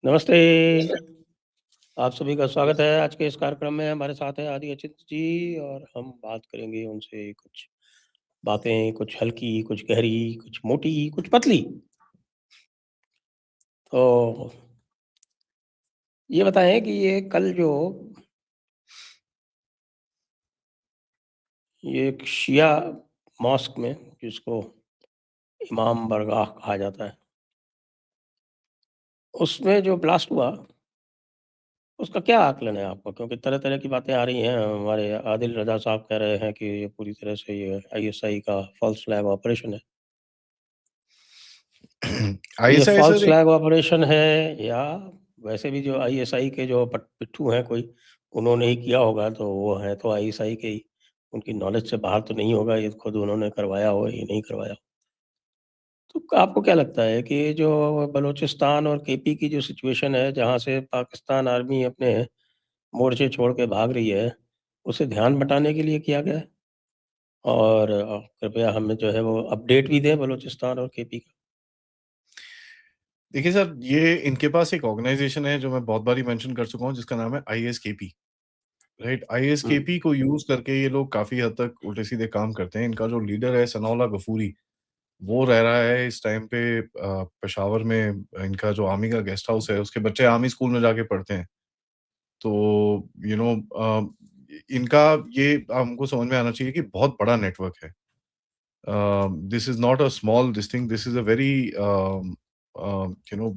नमस्ते, आप सभी का स्वागत है आज के इस कार्यक्रम में। हमारे साथ हैं आदि अचित जी और हम बात करेंगे उनसे कुछ बातें, कुछ हल्की, कुछ गहरी, कुछ मोटी, कुछ पतली। तो ये बताएँ कि ये कल जो ये एक शिया मॉस्क में जिसको इमाम बारगाह कहा जाता है, उसमें जो ब्लास्ट हुआ, उसका क्या आकलन है आपका? क्योंकि तरह-तरह की बातें आ रही हैं। हमारे आदिल रज़ा साहब कह रहे हैं कि ये पूरी तरह से ये आईएसआई का फ़ॉल्स फ्लैग ऑपरेशन है। ये आईएसआई फ़ॉल्स सर एक फ्लैग ऑपरेशन है या वैसे भी जो आईएसआई के जो पिट्ठू हैं कोई, उन्होंने ही किया होगा, तो वो हैं तो आईएसआई के ही। उनकी नॉलेज से बाहर तो नहीं होगा, ये खुद उन्होंने करवाया हो, ये नहीं करवाया हो। तो आपको क्या लगता है कि ये जो बलूचिस्तान और केपी की जो सिचुएशन है, जहाँ से पाकिस्तान आर्मी अपने मोर्चे छोड़ के भाग रही है, उसे ध्यान बटाने के लिए किया गया है? और कृपया हमें जो है वो अपडेट भी दें बलूचिस्तान और केपी का। देखिए सर, ये इनके पास एक ऑर्गेनाइज़ेशन है जो मैं बहुत बारी मेंशन कर चुका हूँ जिसका नाम है आईएसकेपी, राइट? हुँ, आईएसकेपी को यूज़ करके ये लोग काफ़ी हद तक उल्टे-सीधे काम करते हैं। इनका जो लीडर है सनाउल्लाह गफूरी, वो रह रहा है इस टाइम पे पेशावर में। इनका जो आर्मी का गेस्ट हाउस है, उसके बच्चे आर्मी स्कूल में जाके पढ़ते हैं। तो इनका ये हमको समझ में आना चाहिए कि बहुत बड़ा नेटवर्क है। This is not a small this thing. This is a very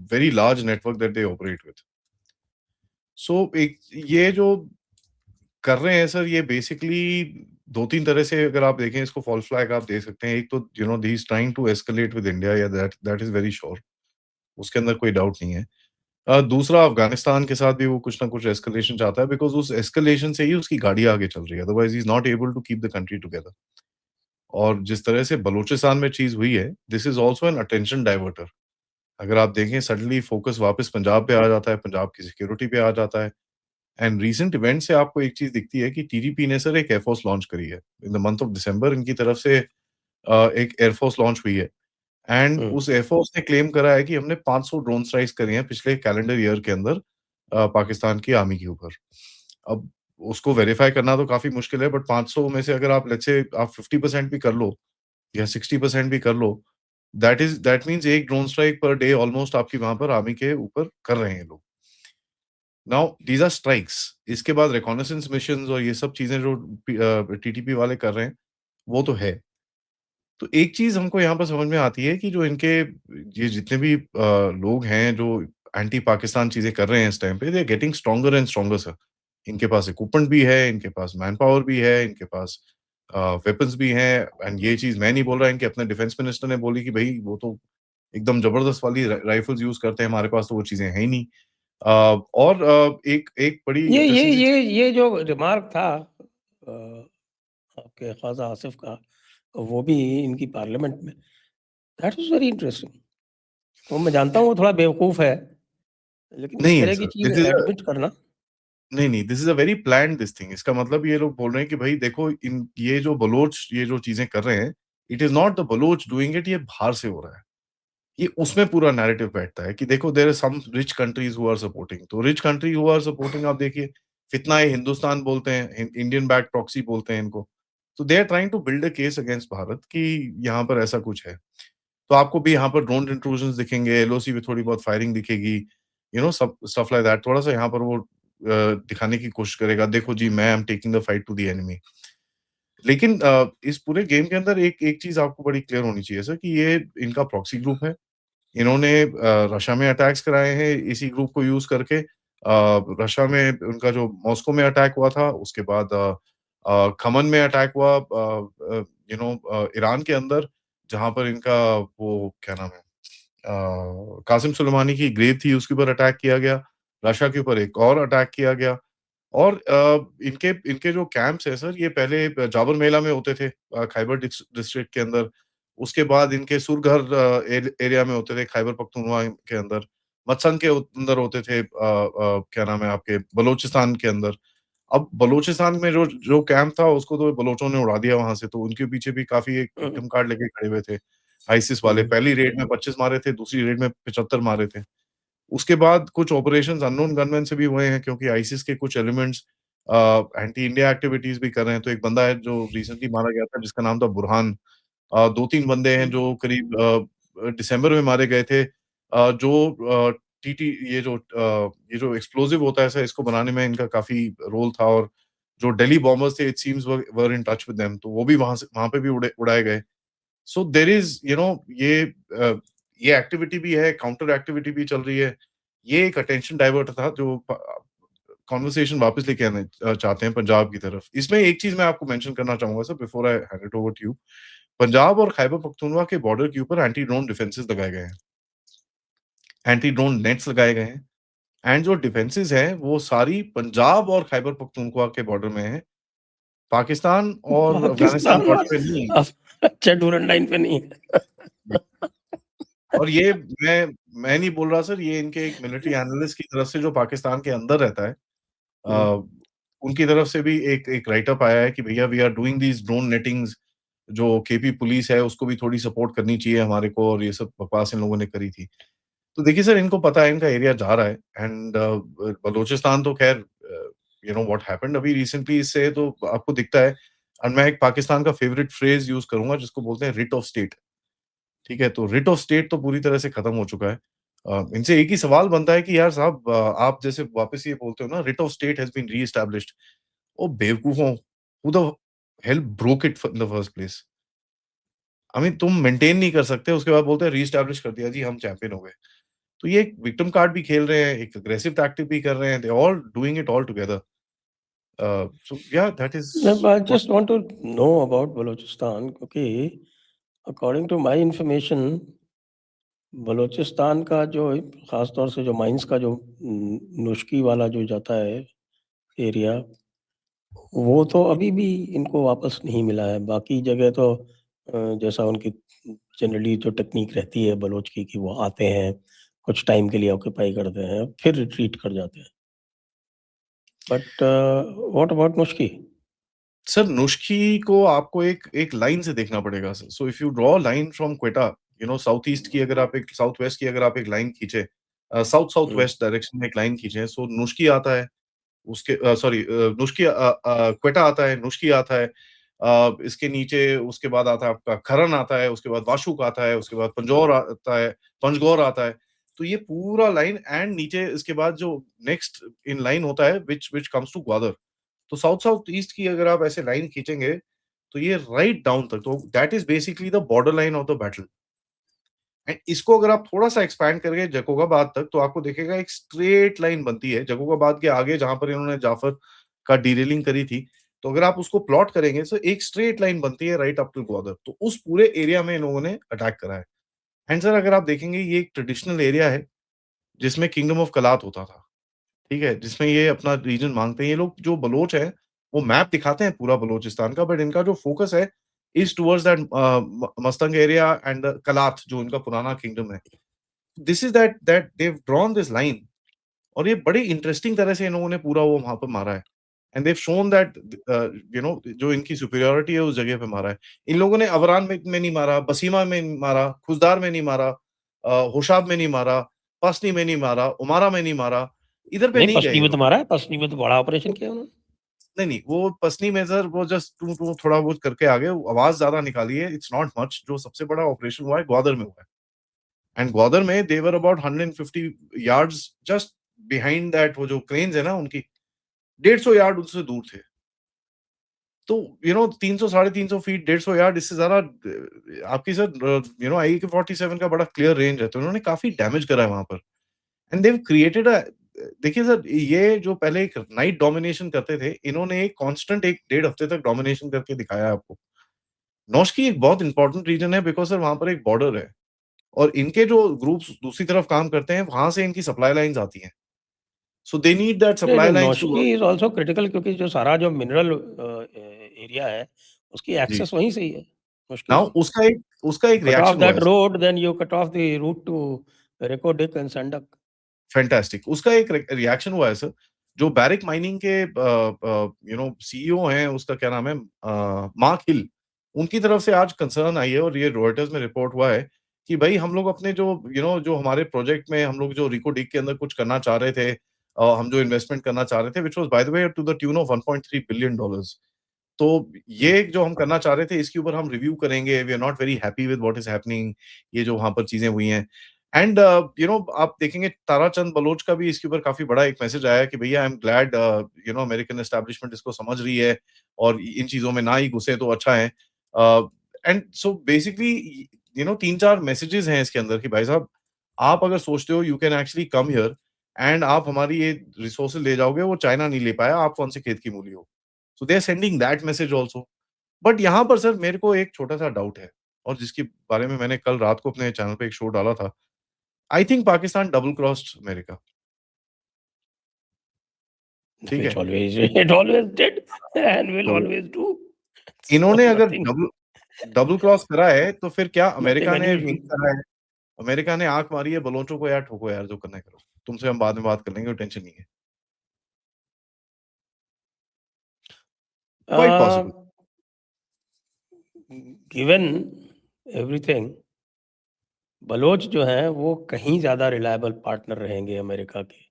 very large network that they operate with. So एक ये जो कर रहे हैं सर, ये बेसिकली 2-3 तरह से अगर आप देखें इसको फॉल्स फ्लैग आप दे सकते हैं। एक तो he is trying to escalate with India, या that that is very sure, उसके अंदर कोई डाउट नहीं है। दूसरा, अफ़गानिस्तान के साथ भी वो कुछ ना कुछ एस्केलेशन चाहता है, बिकॉज़ उस एस्केलेशन से ही उसकी गाड़ी आगे चल रही है, otherwise he is not able to keep the country together. और जिस तरह से बलूचिस्तान में चीज़ हुई है, this is also an attention diverter. अगर आप देखें, सडनली फ़ोकस वापस पंजाब पे आ जाता है, पंजाब की सिक्योरिटी पे आ जाता है। एंड रीसेंट इवेंट से आपको एक चीज़ दिखती है कि टीडीपी ने सर एक एयरफोर्स लॉन्च करी है। In the month of December इनकी तरफ से एक एयरफोर्स लॉन्च हुई है, एंड हुँ। उस एयरफोर्स ने क्लेम करा है कि हमने 500 ड्रोन स्ट्राइक्स करी हैं पिछले कैलेंडर ईयर के अंदर पाकिस्तान की आर्मी के ऊपर। अब उसको वेरीफाई करना तो काफ़ी मुश्किल है, बट 500 में से अगर आप लेट्स से आप 50% भी कर लो या 60% भी कर लो, that means 1 drone strike per day almost आपकी वहाँ पर आर्मी के ऊपर कर रहे हैं लोग। Now these are strikes. इसके बाद रिकॉनाइसेंस मिशंस और ये सब चीज़ें जो टीटीपी वाले कर रहे हैं, वो तो है। तो एक चीज़ हमको यहाँ पर समझ में आती है कि जो इनके ये जितने भी लोग हैं जो एंटी पाकिस्तान चीज़ें कर रहे हैं इस टाइम पे, they are getting stronger and stronger sir. इनके पास इक्विपमेंट भी है, इनके पास मैन पावर भी है, इनके पास वेपन्स भी हैं। एंड ये चीज़ मैं नहीं बोल रहा, इनके अपने डिफेंस मिनिस्टर ने बोली कि भई वो तो एकदम ज़बरदस्त वाली राइफल्स यूज़ करते हैं, हमारे पास तो वो चीज़ें हैं ही नहीं। और एक एक बड़ी ये ये इंटरेस्टिंग सी ये चीज़। ये जो रिमार्क था अ, आपके ख्वाजा आसिफ का, वो भी इनकी पार्लियामेंट में, दैट वाज़ वेरी इंटरेस्टिंग। वो मैं जानता हूँ वो थोड़ा बेवकूफ़ है, लेकिन इस नहीं है तरह की सर, चीज़ एडमिट करना। नहीं, this is a very planned this thing. इसका मतलब ये लोग बोल रहे हैं कि भई देखो, इन ये जो बलोच ये जो चीज़ें कर रहे हैं, it is not the Baloch doing it, ये बाहर से हो रहा है। ये उसमें पूरा नैरेटिव बैठता है कि देखो, there are some rich countries who are supporting. तो rich country who are supporting, आप देखिए, फितना-ए हिंदुस्तान बोलते हैं, इंडियन बैक्ड प्रॉक्सी बोलते हैं इनको। तो they are trying to build a case against Bharat कि यहाँ पर ऐसा कुछ है। तो आपको भी यहाँ पर ड्रोन इंट्रूजन्स दिखेंगे, एलओसी में थोड़ी बहुत फायरिंग दिखेगी, सब स्टफ लाइक दैट। थोड़ा-सा यहाँ पर वो दिखाने की कोशिश करेगा, देखो जी, मैं am taking the fight to the enemy. लेकिन इस पूरे गेम के अंदर एक एक चीज़ आपको बड़ी क्लियर होनी चाहिए सर, कि ये इनका प्रॉक्सी ग्रुप है। इन्होंने रशिया में अटैक्स कराए हैं इसी ग्रुप को यूज़ करके। रशिया में उनका जो मॉस्को में अटैक हुआ था, उसके बाद खमन में अटैक हुआ, ईरान के अंदर, जहाँ पर इनका वो क्या नाम है, कासिम सुलेमानी की ग्रेव थी, उसके ऊपर अटैक किया गया। रशिया के ऊपर एक और अटैक किया गया। और इनके इनके जो कैंप्स हैं सर, ये पहले जाबर मेला में होते थे, खैबर डिस्ट्रिक्ट के अंदर। उसके बाद इनके सुरघर एरिया में होते थे, खैबर पख्तूनख्वा के अंदर। मत्संग के अंदर होते थे, क्या नाम है आपके, बलूचिस्तान के अंदर। अब बलूचिस्तान में जो जो कैंप था, उसको तो बलोचों ने उड़ा दिया वहाँ से, तो उनके पीछे भी काफ़ी एक हुँ, विक्टिम कार्ड लेके खड़े हुए थे, आईसिस वाले। हुँ, पहली रेड में 25 मारे थे, दूसरी रेड में 75 मारे थे। उसके बाद कुछ ऑपरेशंस अननोन गनमैन से भी हुए हैं क्योंकि आईसिस के कुछ एलिमेंट्स एंटी इंडिया एक्टिविटीज़ भी कर रहे हैं। तो एक बंदा है जो रिसेंटली मारा गया था जिसका नाम था बुरहान। 2-3 बंदे हैं जो करीब दिसंबर में मारे गए थे। जो टीटी ये जो एक्सप्लोसिव होता है सर इसको बनाने में इनका काफ़ी रोल था और जो दिल्ली बॉम्बर्स थे it seems were in touch with them तो वो भी वहाँ पे भी उड़ाए गए। सो देयर इज़ ये एक्टिविटी भी है, काउंटर एक्टिविटी भी चल रही है। ये एक अटेंशन डाइवर्टर था जो कन्वर्सेशन वापस लेके आना चाहते हैं पंजाब की तरफ। इसमें एक चीज़ मैं आपको मेंशन करना चाहूँगा sir before I hand it over to you. Punjab और खैबर पख्तूनख्वा के बॉर्डर के ऊपर एंटी ड्रोन डिफेंसेस लगाए गए हैं। एंटी ड्रोन नेट्स लगाए गए हैं एंड जो डिफेंसेस हैं वो सारी पंजाब और खैबर पख्तूनख्वा के बॉर्डर में है। पाकिस्तान और अफगानिस्तान पाकिस्तान बॉर्डर पे नहीं है। अब अच्छा डूरन लाइन पे नहीं है। जी। और ये मैं नहीं बोल रहा सर, ये इनके एक मिलिट्री एनालिस्ट की तरफ से जो पाकिस्तान के अंदर रहता है हुँ, अ, उनकी तरफ से भी एक राइट अप आया है कि भैया we are doing these drone nettings जो केपी पुलिस है उसको भी थोड़ी सपोर्ट करनी चाहिए हमारे को और ये सब बकवास इन लोगों ने करी थी। तो देखिए सर इनको पता है इनका एरिया जा रहा है एंड बलूचिस्तान तो खैर व्हाट हैपेंड अभी रिसेंटली इससे तो आपको दिखता है और मैं एक पाकिस्तान का फेवरेट फ्रेज़ यूज़ करूँगा जिसको बोलते हैं रिट ऑफ स्टेट। ठीक है? तो रिट ऑफ स्टेट तो पूरी तरह से खत्म हो चुका है। इनसे एक ही सवाल बनता है कि यार साहब आप जैसे वापस ये बोलते हो ना writ of state has been re-established oh बेवकूफों! Who the hell broke it in the first place? I mean तुम मेंटेन नहीं कर सकते, उसके बाद बोलते हैं री-एस्टैब्लिश कर दिया जी, हम चैंपियन हो गए। तो ये एक विक्टिम कार्ड भी खेल रहे हैं, एक अग्रेसिव टैक्टिक भी कर रहे हैं, they all doing it all together. So yeah that is I what just want to know about Balochistan क्योंकि according to my information Balochistan का जो ख़ास तौर से जो माइंस का जो नुश्की वाला जो जाता है एरिया, वो तो अभी भी इनको वापस नहीं मिला है। बाकी जगह तो जैसा उनकी जनरली जो टेक्नीक रहती है बलोच की कि वो आते हैं, कुछ टाइम के लिए ऑक्यूपाई करते हैं, फिर रिट्रीट कर जाते हैं। But what about Nushki? Sir Nushki को आपको एक एक लाइन से देखना पड़ेगा sir. So if you draw line from Quetta, south east की अगर आप एक साउथ वेस्ट की अगर आप एक लाइन खींचे साउथ साउथ हुँ, वेस्ट डायरेक्शन में एक लाइन खींचे, सो नुश्की आता है, उसके सॉरी क्वेटा आता है, नुश्की आता है। इसके नीचे उसके बाद आता है आपका खरन आता है, उसके बाद वाशुक आता है, उसके बाद पंजौर आता है, पंजगौर आता है। तो ये पूरा लाइन एंड नीचे इसके बाद जो नेक्स्ट इन लाइन होता है which which comes to Gwadar. तो साउथ साउथ ईस्ट की अगर आप ऐसे लाइन खींचेंगे, तो ये राइट डाउन तक तो that is basically the border line of the battle. And इसको अगर आप थोड़ा-सा एक्सपैंड करके जकोबाबाद तक, तो आपको दिखेगा एक स्ट्रेट लाइन बनती है। जकोबाबाद के आगे जहाँ पर इन्होंने जाफर का डीरेलिंग करी थी, तो अगर आप उसको प्लॉट करेंगे, तो एक स्ट्रेट लाइन बनती है राइट अप टू ग्वादर। तो उस पूरे एरिया में इन लोगों ने अटैक करा है। एंड सर अगर आप देखेंगे ये एक ट्रेडिशनल एरिया है, जिसमें किंगडम ऑफ कलात होता था। ठीक है? जिसमें ये अपना रीजन माँगते हैं। ये लोग जो बलोच हैं, वो मैप दिखाते हैं पूरा बलोचिस्तान का, बट इनका जो फोकस है is towards that Mastung area and the Kalat जो इनका पुराना किंगडम है। This is that that they have drawn this line और ये बड़ी इंटरेस्टिंग तरह से इन लोगों ने पूरा वो वहाँ पे मारा है। And they have shown that जो इनकी सुपीरियॉरिटी है उस जगह पे मारा है। इन लोगों ने अवरान में नहीं मारा, बसीमा में नहीं मारा, खुजदार में नहीं मारा, होशाब में नहीं मारा, पसनी में नहीं मारा, उमारा में नहीं मारा, इधर पे नहीं नहीं गए पसनी ये में तो लोग। मारा है, पसनी में तो बड़ा ऑपरेशन किया उन्होंने। नहीं, नहीं, वो पसनी में सर वो जस्ट टू टू थोड़ा बहुत करके आ गए, आवाज़ ज़्यादा निकाली है, इट्स नॉट मच। जो सबसे बड़ा ऑपरेशन हुआ है ग्वादर में हुआ है एंड ग्वादर में they were about 150 yards just behind that वो जो क्रेन्स है ना उनकी, 150 यार्ड उनसे दूर थे। तो 300 साढ़े 300 फीट 150 यार्ड इससे ज़्यादा आपकी सर AK-47 का बड़ा क्लियर रेंज है, तो उन्होंने काफ़ी डैमेज करा है वहाँ पर एंड दे हैव क्रिएटेड देखिए सर ये जो पहले एक नाइट डोमिनेशन करते थे, इन्होंने एक कांस्टेंट 1 डेढ़ हफ्ते तक डोमिनेशन करके दिखाया है आपको। नौश की एक बहुत इंपॉर्टेंट रीजन है बिकॉज़ सर वहाँ पर एक बॉर्डर है और इनके जो ग्रुप्स दूसरी तरफ काम करते हैं, वहाँ से इनकी सप्लाई लाइन्स आती हैं। सो दे नीड दैट नहीं, सप्लाई नहीं, lines to Noshki is also critical क्योंकि जो सारा जो मिनरल एरिया है, उसकी जी। एक्सेस वहीं से ही है, मुश्की नाउ से। उसका एक कट ऑफ रिएक्शन हुआ दैट है। Road, then you cut off the route to Reko Diq and Sandak. Fantastic उसका एक रिएक्शन हुआ है सर, जो बैरिक माइनिंग के सीईओ हैं, उसका क्या नाम है मार्क हिल, उनकी तरफ से आज कंसर्न आई है और ये रॉयटर्स में रिपोर्ट हुआ है कि भाई हम लोग अपने जो जो हमारे प्रोजेक्ट में हम लोग जो रिको डिग के अंदर कुछ करना चाह रहे थे, हम जो इन्वेस्टमेंट करना चाह रहे थे, which was by the way to the tune of $1.3 billion. तो ये जो हम करना चाह रहे थे, इसके ऊपर हम रिव्यू करेंगे, we are not very happy with what is happening, ये जो वहाँ पर चीज़ें हुई हैं। एंड आप देखेंगे ताराचंद बलोच का भी इसके ऊपर काफ़ी बड़ा एक मैसेज आया कि भैया I am glad American establishment इसको समझ रही है और इन चीज़ों में ना ही घुसे तो अच्छा है। एंड सो बेसिकली 3-4 मैसेजेस हैं इसके अंदर कि भाई साहब, आप अगर सोचते हो you can actually come here and आप हमारी ये रिसोर्सेज़ ले जाओगे, वो चाइना नहीं ले पाया, आप कौन से खेत की मूली हो। So they are sending that message also. But यहाँ पर सर मेरे को एक छोटा-सा डाउट है और जिसके बारे में मैंने कल रात को अपने चैनल पे एक शो डाला था। I think Pakistan double crossed America, ठीक Which है? always it always did and will तो always do. So इन्होंने अगर nothing डबल डबल क्रॉस करा है, तो फिर क्या nothing अमेरिका ने unusual. विंग करा है? अमेरिका ने आँख मारी है बलोचों को, यार ठोको यार जो करना है करो। तुमसे हम बाद में बात कर लेंगे, टेंशन नहीं है। Quite Uh, possible. given everything, Baloch जो हैं वो कहीं ज़्यादा रिलायबल पार्टनर रहेंगे अमेरिका के।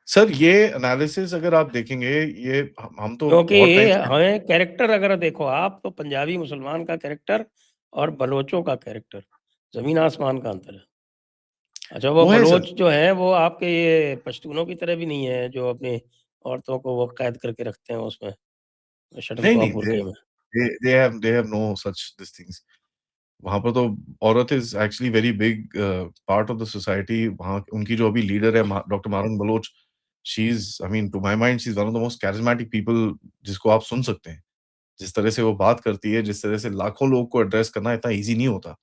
सर ये एनालिसिस अगर आप देखेंगे, ये हम तो क्योंकि बहुत टाइम से हमें कैरेक्टर अगर देखो आप, तो पंजाबी मुसलमान का कैरेक्टर और बलोचों का कैरेक्टर ज़मीन आसमान का अंतर है। अच्छा, वो वो है सर। बलोच जो हैं वो आपके ये पश्तूनों की तरह भी नहीं है, जो अपनी औरतों को वो कैद करके रखते हैं उसमें, नहीं, शटलकॉफ नहीं, बुर्के में। They have no such this things. वहाँ पर तो औरत is actually very big part of the society. वहाँ उनकी जो अभी लीडर है doctor Mahrang Baloch, she is I mean to my mind she is one of the most charismatic people जिसको आप सुन सकते हैं। जिस तरह से वो बात करती है, जिस तरह से लाखों लोग को एड्रेस करना इतना ईज़ी नहीं होता।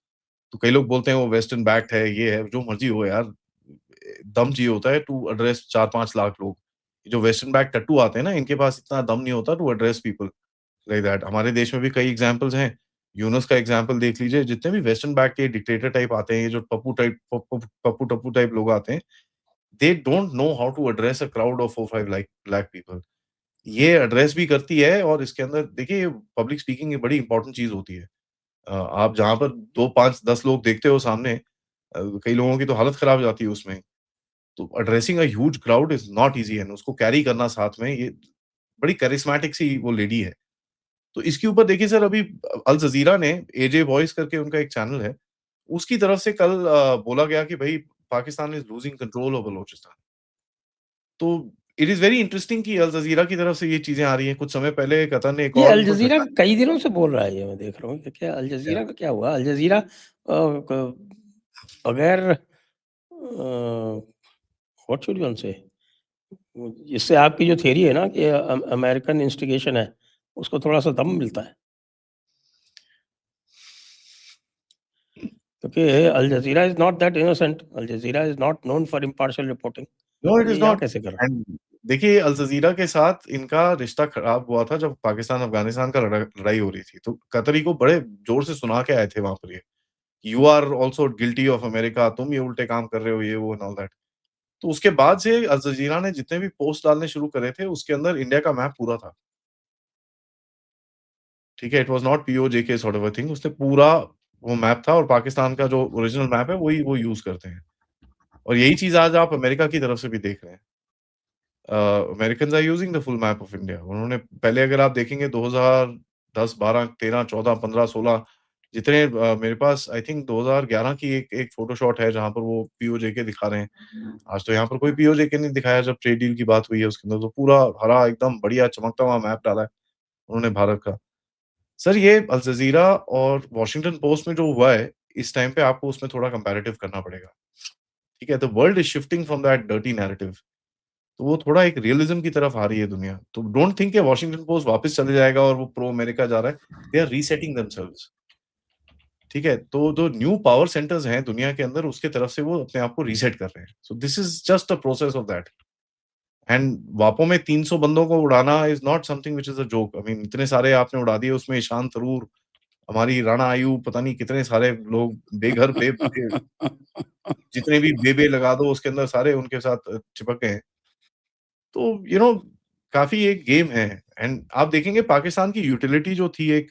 तो कई लोग बोलते हैं वो वेस्टर्न बैक्ड है, ये है, जो मर्ज़ी हो यार, दम चाहिए होता है टू एड्रेस 4-5 लाख लोग। जो वेस्टर्न बैक्ड टट्टू आते हैं ना, इनके पास इतना दम नहीं होता to address people like that. हमारे देश में भी कई एग्ज़ाम्पल्स हैं। यूनुस का एग्ज़ाम्पल देख लीजिए, जितने भी वेस्टर्न बैक के डिक्टेटर टाइप आते हैं, ये जो पप्पू-टप्पू टाइप लोग आते हैं, they don't know how to address a crowd of 4-5 like lakh people. ये एड्रेस भी करती है और इसके अंदर देखिए पब्लिक स्पीकिंग एक बड़ी इंपॉर्टेंट चीज़ होती है। आप जहाँ पर 2, 5, 10 लोग देखते हो सामने, कई लोगों की तो हालत खराब हो जाती है उसमें। तो addressing a huge crowd is not easy and उसको कैरी करना साथ में, ये बड़ी करिस्मेटिक सी वो लेडी है। तो इसके ऊपर देखिए सर, अभी अल जज़ीरा ने एजे वॉइस करके उनका एक चैनल है, उसकी तरफ से कल बोला गया कि भई Pakistan is losing control of Balochistan. तो इट इज़ वेरी इंटरेस्टिंग कि अल जज़ीरा की तरफ से ये चीज़ें आ रही हैं। कुछ समय पहले कतर ने एक ये और अल उन पर जज़ीरा घटना कई दिनों से बोल रहा है, ये मैं देख रहा हूँ कि क्या अल किया। जज़ीरा का क्या हुआ? अल जज़ीरा बगैर व्हाट शुड वन से, इससे आपकी जो थियरी है ना कि अमेरिकन इंस्टिगेशन है, उसको थोड़ा-सा दम मिलता है। क्योंकि Al Jazeera is not that innocent, Al Jazeera is not known for impartial reporting. No और इट ये इज़ यहाँ नॉट। कैसे कर रहा है? एंड देखिए अल जज़ीरा के साथ इनका रिश्ता खराब हुआ था जब पाकिस्तान-अफ़गानिस्तान का लड़ाई हो रही थी। तो कतरी को बड़े ज़ोर से सुना के आए थे वहाँ पर ये, you are also guilty of America, तुम ये उल्टे काम कर रहे हो, ये वो एंड ऑल दैट। तो उसके बाद से अल जज़ीरा ने जितने भी पोस्ट डालने शुरू करे थे, उसके अंदर इंडिया का मैप पूरा था। ठीक है? It was not PoJK sort of a thing, उसने पूरा वो मैप था और पाकिस्तान का जो ओरिजिनल मैप है, वही वो यूज़ करते हैं। और यही चीज़ आज आप अमेरिका की तरफ से भी देख रहे हैं। Americans are using the full map of India. उन्होंने पहले अगर आप देखेंगे 2010, 12, 13, 14, 15, 16 जितने मेरे पास आई थिंक 2011 की एक एक फ़ोटोशॉट है जहाँ पर वो पीओजेके दिखा रहे हैं। आज तो यहाँ पर कोई पीओजेके नहीं दिखाया, जब ट्रेड डील की बात हुई है उसके अंदर तो पूरा हरा एकदम बढ़िया चमकता हुआ मैप डाला है उन्होंने भारत का। सर ये अल जज़ीरा और वॉशिंगटन पोस्ट में जो हुआ है, इस टाइम पे आपको उसमें थोड़ा कंपैरेटिव करना पड़ेगा। ठीक है? The world is shifting from that dirty narrative. तो वो थोड़ा एक रियलिज़्म की तरफ आ रही है दुनिया। तो डोंट थिंक कि वॉशिंगटन पोस्ट वापस चले जाएगा और वो प्रो अमेरिका जा रहा है। They are resetting themselves. ठीक है? तो जो न्यू पावर सेंटर्स हैं दुनिया के अंदर, उसके तरफ से वो अपने आप को रीसेट कर रहे हैं। So this is just a process of that. And वापो में 300 बंदों को उड़ाना is not something which is a joke. I mean इतने सारे आपने उड़ा दिए, उसमें ईशान थरूर, हमारी राणा आयू, पता नहीं कितने सारे लोग बेघर बे जितने भी बे लगा दो उसके अंदर सारे उनके साथ चिपक गए हैं। तो काफ़ी एक गेम है। एंड आप देखेंगे पाकिस्तान की यूटिलिटी जो थी एक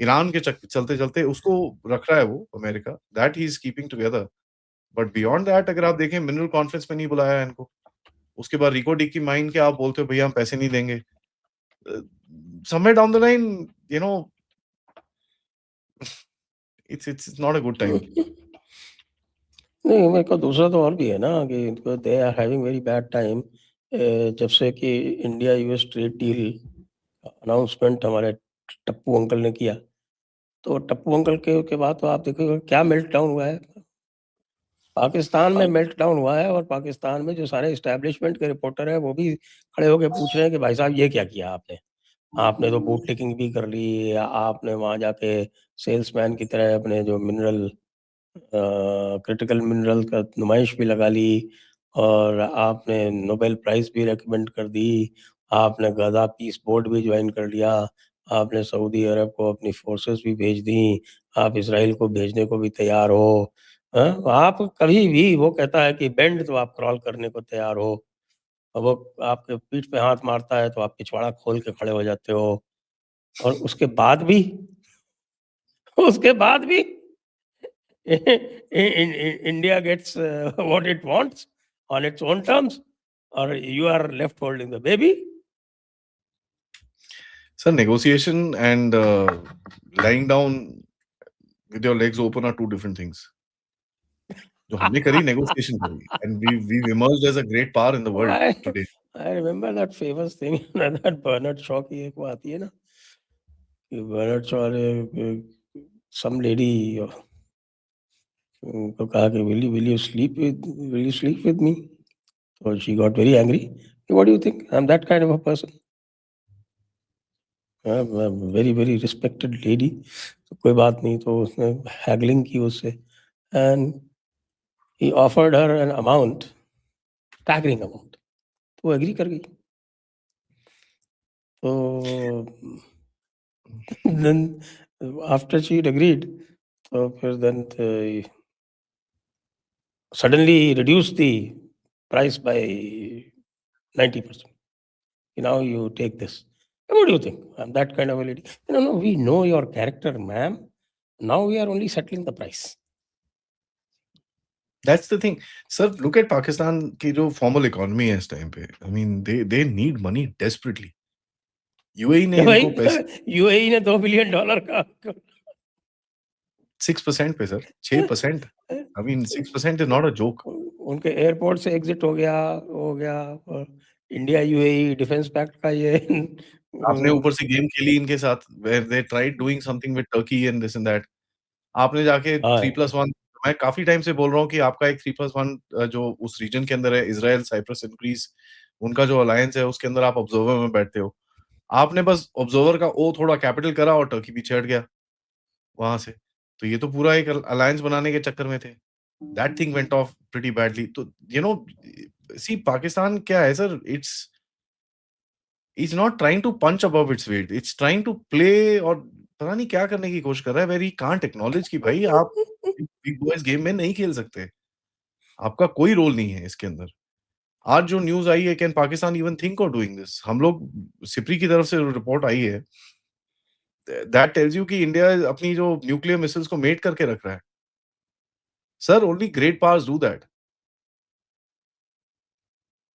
ईरान के चलते-चलते उसको रख रहा है वो America, that he is keeping together. But beyond that अगर आप देखें मिनरल कॉन्फ्रेंस में नहीं बुलाया इनको। उसके बाद रिको डिक की माइन के आप बोलते हो भैया हम पैसे नहीं देंगे। Somewhere down the line you know it's not a good time. नहीं, मेरे को दूसरा तो और भी है ना कि they are having very bad time. जब से कि India US trade deal announcement हमारे टप्पू अंकल ने किया, तो टप्पू अंकल के बाद तो आप देखोगे क्या मेल्ट डाउन हुआ है। पाकिस्तान में मेल्ट डाउन हुआ है, और पाकिस्तान में जो सारे एस्टैब्लिशमेंट के रिपोर्टर हैं वो भी खड़े होके पूछ रहे हैं कि भाई साहब ये क्या किया आपने? आपने तो बूटलेगिंग भी कर ली, आपने वहाँ जाके सेल्समैन की तरह अपने जो मिनरल क्रिटिकल मिनरल का नुमाइश भी लगा ली, और आपने नोबेल प्राइज़ भी रिकमेंड कर दी, आपने गदा पीस बोर्ड भी जॉइन कर लिया, आपने सऊदी अरब को अपनी फ़ोर्सेस भी भेज दी, आप इज़राइल को भेजने को भी तैयार हो। आप कभी भी वो कहता है कि बेंड तो आप क्रॉल करने को तैयार हो, और वो आपके पीठ पे हाथ मारता है तो आप पिछवाड़ा खोल के खड़े हो जाते हो। और उसके बाद भी India gets what it wants on its own terms, or you are left holding the baby. Sir, negotiation and lying down with your legs open are two different things. जो हमने करी नेगोशिएशन करी and we've emerged as a great power in the world I today. I remember that famous thing that Bernard Shaw की एक वो आती है ना कि बर्नार्ड शॉ ने some lady को कहा कि will you sleep with me? So she got very angry. What do you think? I'm that kind of a person. Very very respected lady. तो कोई बात नहीं, तो उसने हैगलिंग की उससे, and he offered her an amount, staggering amount, तो वो एग्री कर गई। तो देन आफ्टर शी एग्रीड, तो फिर then suddenly reduce the price by 90%। Now you take this. What do you think? I'm that kind of a lady. No, no, we know your character, ma'am. Now we are only settling the price. That's the thing. Sir, look at Pakistan की जो formal economy है इस time पे. I mean, they need money desperately. UAE ने भाई इनको पैसे UAE ने $2 बिलियन का 6% पे sir 6%. I mean, 6% is not a joke. उनके एयरपोर्ट से एग्जिट हो गया, और इंडिया यूएई डिफेंस पैक्ट का ये आपने ऊपर से गेम खेली इनके साथ where they tried doing something with Turkey and this and that. आपने जाके हाँ 3+1 मैं काफ़ी टाइम से बोल रहा हूँ कि आपका एक 3+1 जो उस रीजन के अंदर है इज़राइल, साइप्रस एंड ग्रीस, उनका जो अलायंस है उसके अंदर आप ऑब्जर्वर में बैठते हो। आपने बस ऑब्जर्वर का ओ थोड़ा कैपिटल करा और टर्की पीछे हट गया वहाँ से। तो ये तो पूरा एक अलायंस बनाने के चक्कर में थे। That thing went off pretty badly. तो यू नो सी पाकिस्तान क्या है sir it's not trying to punch above its weight, it's trying to play और पता नहीं क्या करने की कोशिश कर रहा है वेर ही कांट एक्नॉलेज कि भाई आप बिग बॉयज गेम में नहीं खेल सकते। आपका कोई रोल नहीं है इसके अंदर। आज जो न्यूज़ आई है can Pakistan even think of doing this? हम लोग सिप्री की तरफ से रिपोर्ट आई है दैट टेल्स यू कि इंडिया अपनी जो न्यूक्लियर मिसाइल्स को मेट करके रख रहा है। Sir only great powers do that.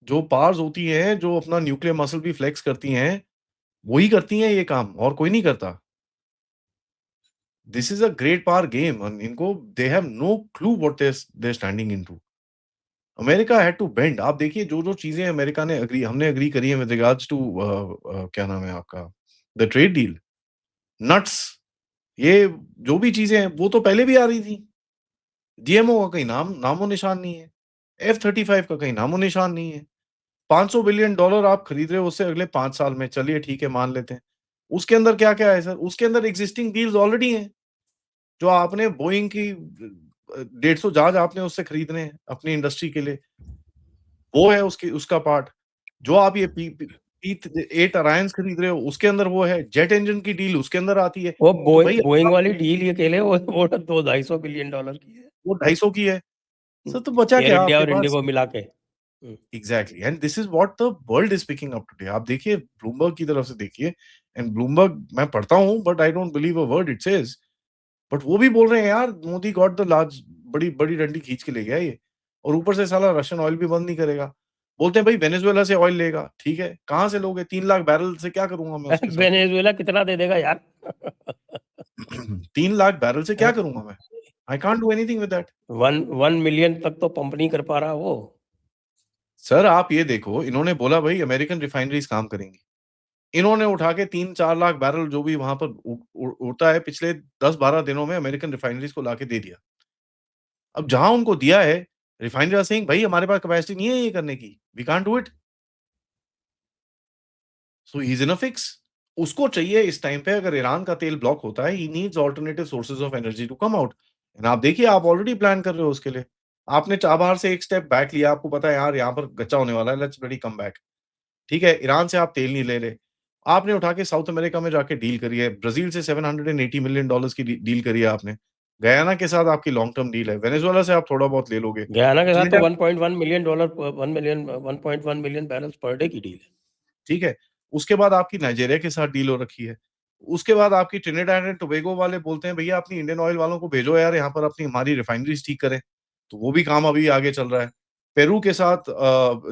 जो पावर्स होती हैं, जो अपना न्यूक्लियर मसल भी फ्लेक्स करती हैं, वही करती हैं ये काम और कोई नहीं करता। This is a great power game और इनको they have no clue what they are standing into. America had to bend. आप देखिए जो-जो चीज़ें अमेरिका ने हमने एग्री करी है विद रिगार्ड्स टू क्या नाम है आपका द ट्रेड डील, नट्स ये जो भी चीज़ें हैं वो तो पहले भी आ रही थी। जीएमओ का कहीं नामो-निशान नहीं है। F-35 का कहीं नामो-निशान नहीं है। $500 बिलियन आप खरीद रहे हो उससे अगले 5 साल में, चलिए ठीक है मान लेते हैं। उसके अंदर क्या-क्या है सर? उसके अंदर एक्जिस्टिंग डील्स ऑलरेडी हैं। जो आपने बोइंग की 150 जहाज आपने उससे खरीदने हैं अपनी इंडस्ट्री के लिए। वो है उसका पार्ट। जो आप ये P-8 अलायंस खरीद रहे हो उसके अंदर वो है। जेट इंजन की डील उसके अंदर आती है। वो तो भाई बोइंग आप वाली डील ये अकेले वो 200-250 बिलियन की है। वो $250 की है। सर तो बचा एयर क्या इंडिया आपके और पास? इंडिगो मिला के। Exactly, and this is what the world is picking up today. आप देखिए ब्लूमबर्ग की तरफ से देखिए, एंड ब्लूमबर्ग मैं पढ़ता हूँ but I don't believe a word it says, but वो भी बोल रहे हैं यार मोदी गॉट द लार्ज, बड़ी बड़ी डंडी खींच के ले गया ये, और ऊपर से साला रशियन ऑयल भी बंद नहीं करेगा। बोलते हैं भाई वेनेजुएला से ऑयल लेगा, ठीक है, कहाँ से लोगे? 3 लाख बैरल से क्या करूंगा मैं उसके साथ? वेनेजुएला कितना दे देगा यार? 3 लाख बैरल से क्या करूंगा मैं? I can't do anything with that. 1 million तक तो पंप नहीं कर पा रहा वो। सर आप ये देखो, इन्होंने बोला भाई अमेरिकन रिफाइनरीज काम करेंगी। इन्होंने उठा के 3-4 लाख बैरल जो भी वहां पर उड़ता है, पिछले 10-12 दिनों में अमेरिकन रिफाइनरीज को लाके दे दिया। अब जहां उनको दिया है, रिफाइनरी आर सेइंग भाई हमारे पास कैपेसिटी नहीं है ये करने की, we can't do it. So he is in a fix. उसको चाहिए इस टाइम पे, अगर ईरान का तेल ब्लॉक होता है, he needs alternative sources of energy to come out. And आप देखिए, आप ऑलरेडी प्लान कर रहे हो उसके लिए। आपने चाबहार से एक स्टेप बैक लिया, आपको पता है यार यहाँ पर गच्चा होने वाला है, लेट्स ब्लडी कम बैक। ठीक है, ईरान से आप तेल नहीं ले रहे। आपने उठा के साउथ अमेरिका में जाके डील करी है, ब्राजील से $780 मिलियन की डील करी है आपने। गयाना के साथ आपकी लॉन्ग टर्म डील है, वेनेजुएला से आप थोड़ा बहुत ले लोगे। गयाना के साथ तो Trinidad, 1.1 million dollar 1.1 million barrels per day की डील है। ठीक है। उसके बाद आपकी नाइजीरिया के साथ डील हो रखी है। उसके बाद आपकी ट्रिनिडाड एंड टोबैगो वाले बोलते हैं भैया अपनी इंडियन ऑयल वालों को भेजो यार यहाँ पर अपनी हमारी रिफाइनरीज ठीक करें। तो वो भी काम अभी आगे चल रहा है। पेरू के साथ,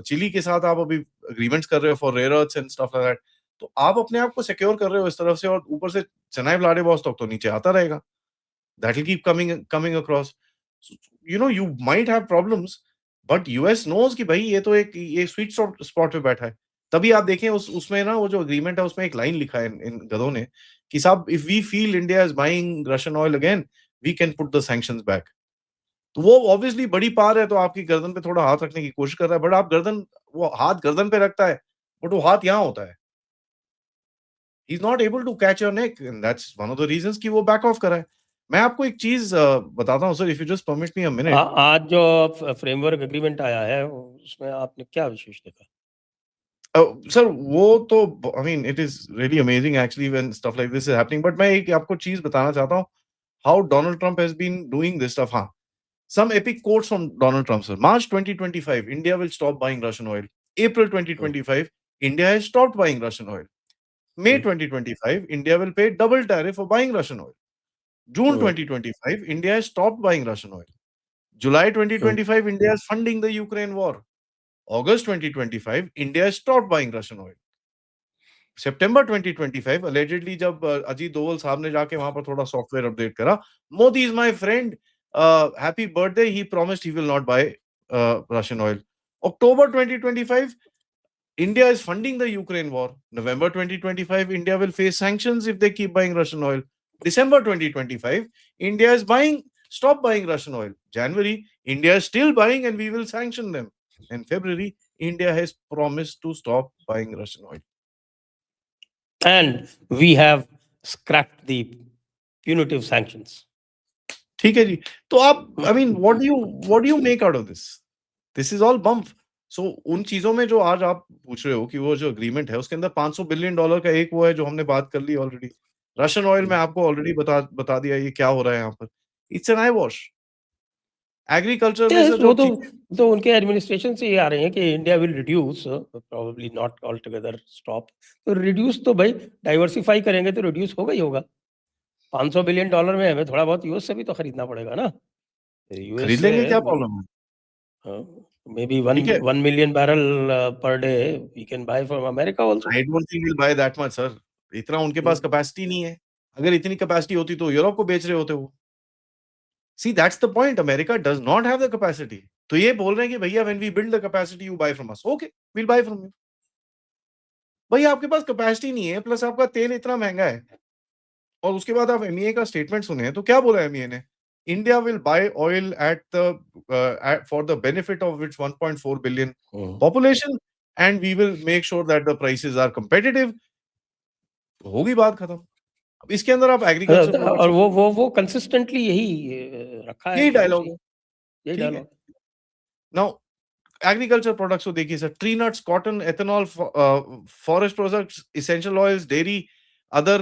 चिली के साथ आप अभी एग्रीमेंट्स कर रहे हो for rare earths and stuff like that. तो आप अपने आप को सिक्योर कर रहे हो इस तरफ से, और ऊपर से चेन्नई व्लादिवोस्टोक तो नीचे आता रहेगा। That will keep coming across. You know you might have problems, but US knows कि भाई ये तो एक ये स्वीट स्पॉट पे बैठा है। तभी आप देखें उसमें ना वो जो एग्रीमेंट है उसमें एक लाइन लिखा है इन गधों ने कि साहब if we feel India is buying Russian oil again, we can put the sanctions back. तो वो ऑब्वियसली बड़ी पार है, तो आपकी गर्दन पे थोड़ा हाथ रखने की कोशिश कर रहा है, बट आप गर्दन, वो हाथ गर्दन पे रखता है, बट वो हाथ यहाँ होता है। He is not able to catch your neck, and that's one of the reasons कि वो बैक ऑफ करा है। मैं आपको एक चीज बताता हूँ sir, if you just permit me a minute. आज जो फ्रेमवर्क एग्रीमेंट आया है उसमें आपने क्या विशेष देखा? सर वो तो I mean it is really amazing actually when stuff like this is happening, but मैं एक आपको चीज बताना चाहता हूँ, how Donald Trump has been doing this stuff. हाँ, some epic quotes from Donald Trump, sir. March 2025, India will stop buying Russian oil. April hmm, 2025, India has stopped buying Russian oil. May hmm, 2025, India will pay double tariff for buying Russian oil. June hmm, 2025, India has stopped buying Russian oil. July hmm, 2025, India is funding the Ukraine war. August 2025, India has stopped buying Russian oil. September 2025 allegedly जब अजीत दोवल साहब ने जाके वहां पर थोड़ा software update करा, Modi is my friend, happy birthday, he promised he will not bye Russian oil. October 2025, India is funding the Ukraine war. November 2025, India will face sanctions if they keep buying Russian oil. December 2025, India is stop buying Russian oil. January, India is still buying and we will sanction them. And February, India has promised to stop buying Russian oil. and we have scrapped the punitive sanctions. ठीक है जी। तो आप I mean what do you make out of this? This is all bump. सो उन चीजों में जो आज आप पूछ रहे हो कि वो जो एग्रीमेंट है उसके अंदर $500 बिलियन का एक वो है जो हमने बात कर ली ऑलरेडी। रशियन ऑयल में आपको ऑलरेडी बता दिया ये क्या हो रहा है यहाँ पर। It's an I wash. Agriculture में Yes, से जो वो चीजें, तो उनके एडमिनिस्ट्रेशन से ये आ रहे हैं कि India will reduce, probably not all together stop. तो रिड्यूस तो भाई डाइवर्सिफाई करेंगे तो रिड्यूस होगा ही होगा। $500 बिलियन में हमें थोड़ा बहुत यूएस से भी तो खरीदना पड़ेगा ना। यूएस खरीद से लेंगे, क्या प्रॉब्लम है? मे बी वन ठीक है, 1 million barrel per day we can buy from America also. I don't think will buy that much sir. इतना उनके पास कैपेसिटी नहीं है। अगर इतनी कैपेसिटी होती तो यूरोप को बेच रहे होते वो। See, that's the point. America does not have the capacity. तो ये बोल रहे हैं कि भैया when we build the capacity, you buy from us. Okay, we'll buy from you. भैया आपके पास कैपेसिटी नहीं है, प्लस आपका तेल इतना महंगा है, और उसके बाद आप एमईए का स्टेटमेंट सुने तो क्या बोला एमईए ने? India will buy oil at the for the benefit of its 1.4 billion population, and we will make sure that the prices are competitive. होगी बात खत्म। अब इसके अंदर आप एग्रीकल्चर और प्रोडक्ट्स, वो कंसिस्टेंटली यही रखा है यही शुरू से डायलॉग ही, है। यही ठीक है। डायलॉग। नाउ एग्रीकल्चर प्रोडक्ट्स को देखिए sir, tree nuts, cotton, ethanol, forest products, essential oils, dairy, other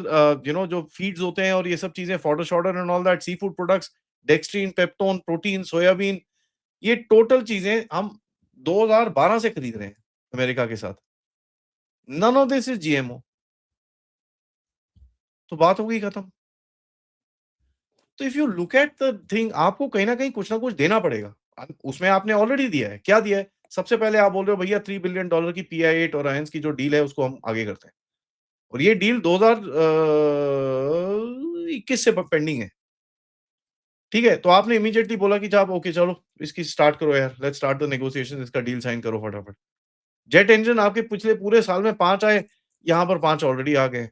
जो फीड्स होते हैं और ये सब चीजें, फॉडर शॉडर and all that, sea food products, dextrin, peptone, protein, soybean, ये टोटल चीजें हम 2012 से खरीद रहे हैं अमेरिका के साथ। None of this is GMO. तो बात हो गई खत्म। तो if you look at the thing, आपको कहीं ना कहीं कुछ ना कुछ देना पड़ेगा। उसमें आपने ऑलरेडी दिया है। क्या दिया है? सबसे पहले आप बोल रहे हो भैया $3 बिलियन की PI8 और अलायंस की जो डील है उसको हम आगे करते हैं, और ये डील 2021 से पेंडिंग है। ठीक है, तो आपने इमीडिएटली बोला कि आप ओके चलो इसकी स्टार्ट करो यार, लेट्स स्टार्ट द नेगोशिएशन, इसका डील साइन करो फटाफट। जेट इंजन आपके पिछले पूरे साल में 5 आए, यहाँ पर 5 ऑलरेडी आ गए।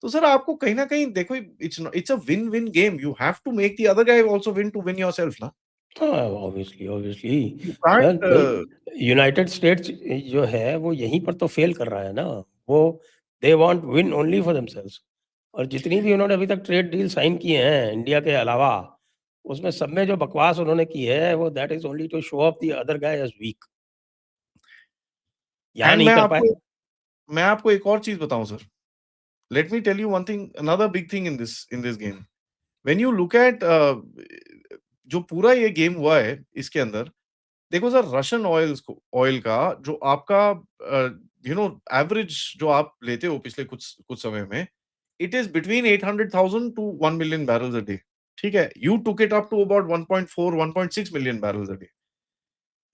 तो सर आपको कहीं न कहीं देखो, it's a win win game, you have to make the other guy also win to win yourself ना। हाँ, obviously, obviously. You well can't भई, यूनाइटेड स्टेट्स जो है वो यहीं पर तो फ़ेल कर रहा है ना। वो they want win only for themselves, और जितनी भी उन्होंने अभी तक ट्रेड डील साइन किए हैं इंडिया के अलावा, उसमें सब में जो बकवास उन्होंने की है वो that is only to show off the other guy as weak. यहाँ एंड नहीं कर पाए। मैं आपको एक और चीज़ बताऊँ sir. Let me tell you one thing, another big thing in this game. When you look at जो पूरा ये गेम हुआ है इसके अंदर, देखो सर रशियन ऑयल का जो आपका एवरेज जो आप लेते हो पिछले कुछ कुछ समय में, it is between 800,000 to 1 million barrels a day. ठीक है, you took it up to about 1.4 1.6 million barrels a day.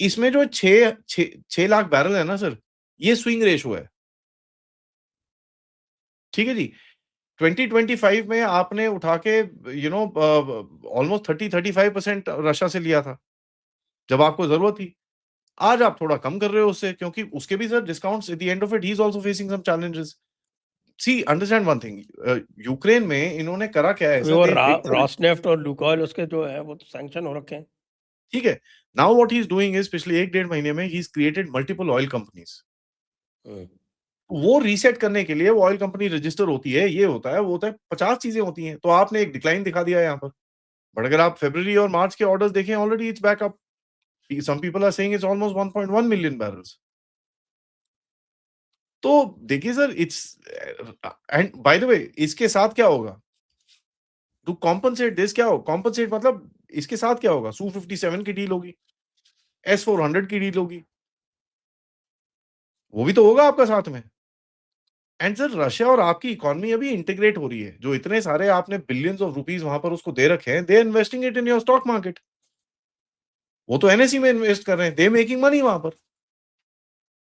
इसमें जो 6 लाख बैरल है ना सर, ये स्विंग रेशो है। ठीक है जी। 2025 में आपने उठा के ऑलमोस्ट 30-35% रशिया से लिया था जब आपको जरूरत थी। आज आप थोड़ा कम कर रहे हो उससे, क्योंकि उसके भी sir discounts at the end of it he is also facing some challenges. See understand one thing, Ukraine में इन्होंने करा क्या है अभी सर, वो दे रा एक तो रॉसनेफ्ट और लुकोइल उसके जो है वो तो सैंक्शन हो रखे हैं। ठीक है, now what he is doing is पिछले 1 डेढ़ महीने में he is created multiple oil companies. हुँ। वो रीसेट करने के लिए वो ऑयल कंपनी रजिस्टर होती है, ये होता है, वो होता है, 50 चीजें होती हैं। तो आपने एक डिक्लाइन दिखा दिया है यहाँ पर। बट अगर आप फरवरी और मार्च के ऑर्डर्स देखें, already it's back up. Some people are saying it's almost 1.1 million barrels. तो देखिए sir, it's and by the way इसके साथ क्या होगा? टू कॉम्पेंसेट दिस क्या होगा? कॉम्पेंसेट मतलब इसके साथ क्या होगा? सू 57 की डील होगी, S-400 की डील होगी, वो भी तो होगा आपका साथ में। एंड सर रशिया और आपकी इकोनॉमी अभी इंटीग्रेट हो रही है। जो इतने सारे आपने बिलियंस ऑफ रुपीस वहां पर उसको दे रखे हैं, they investing it in your stock market. वो तो NSE में इन्वेस्ट कर रहे हैं, दे मेकिंग मनी वहां पर।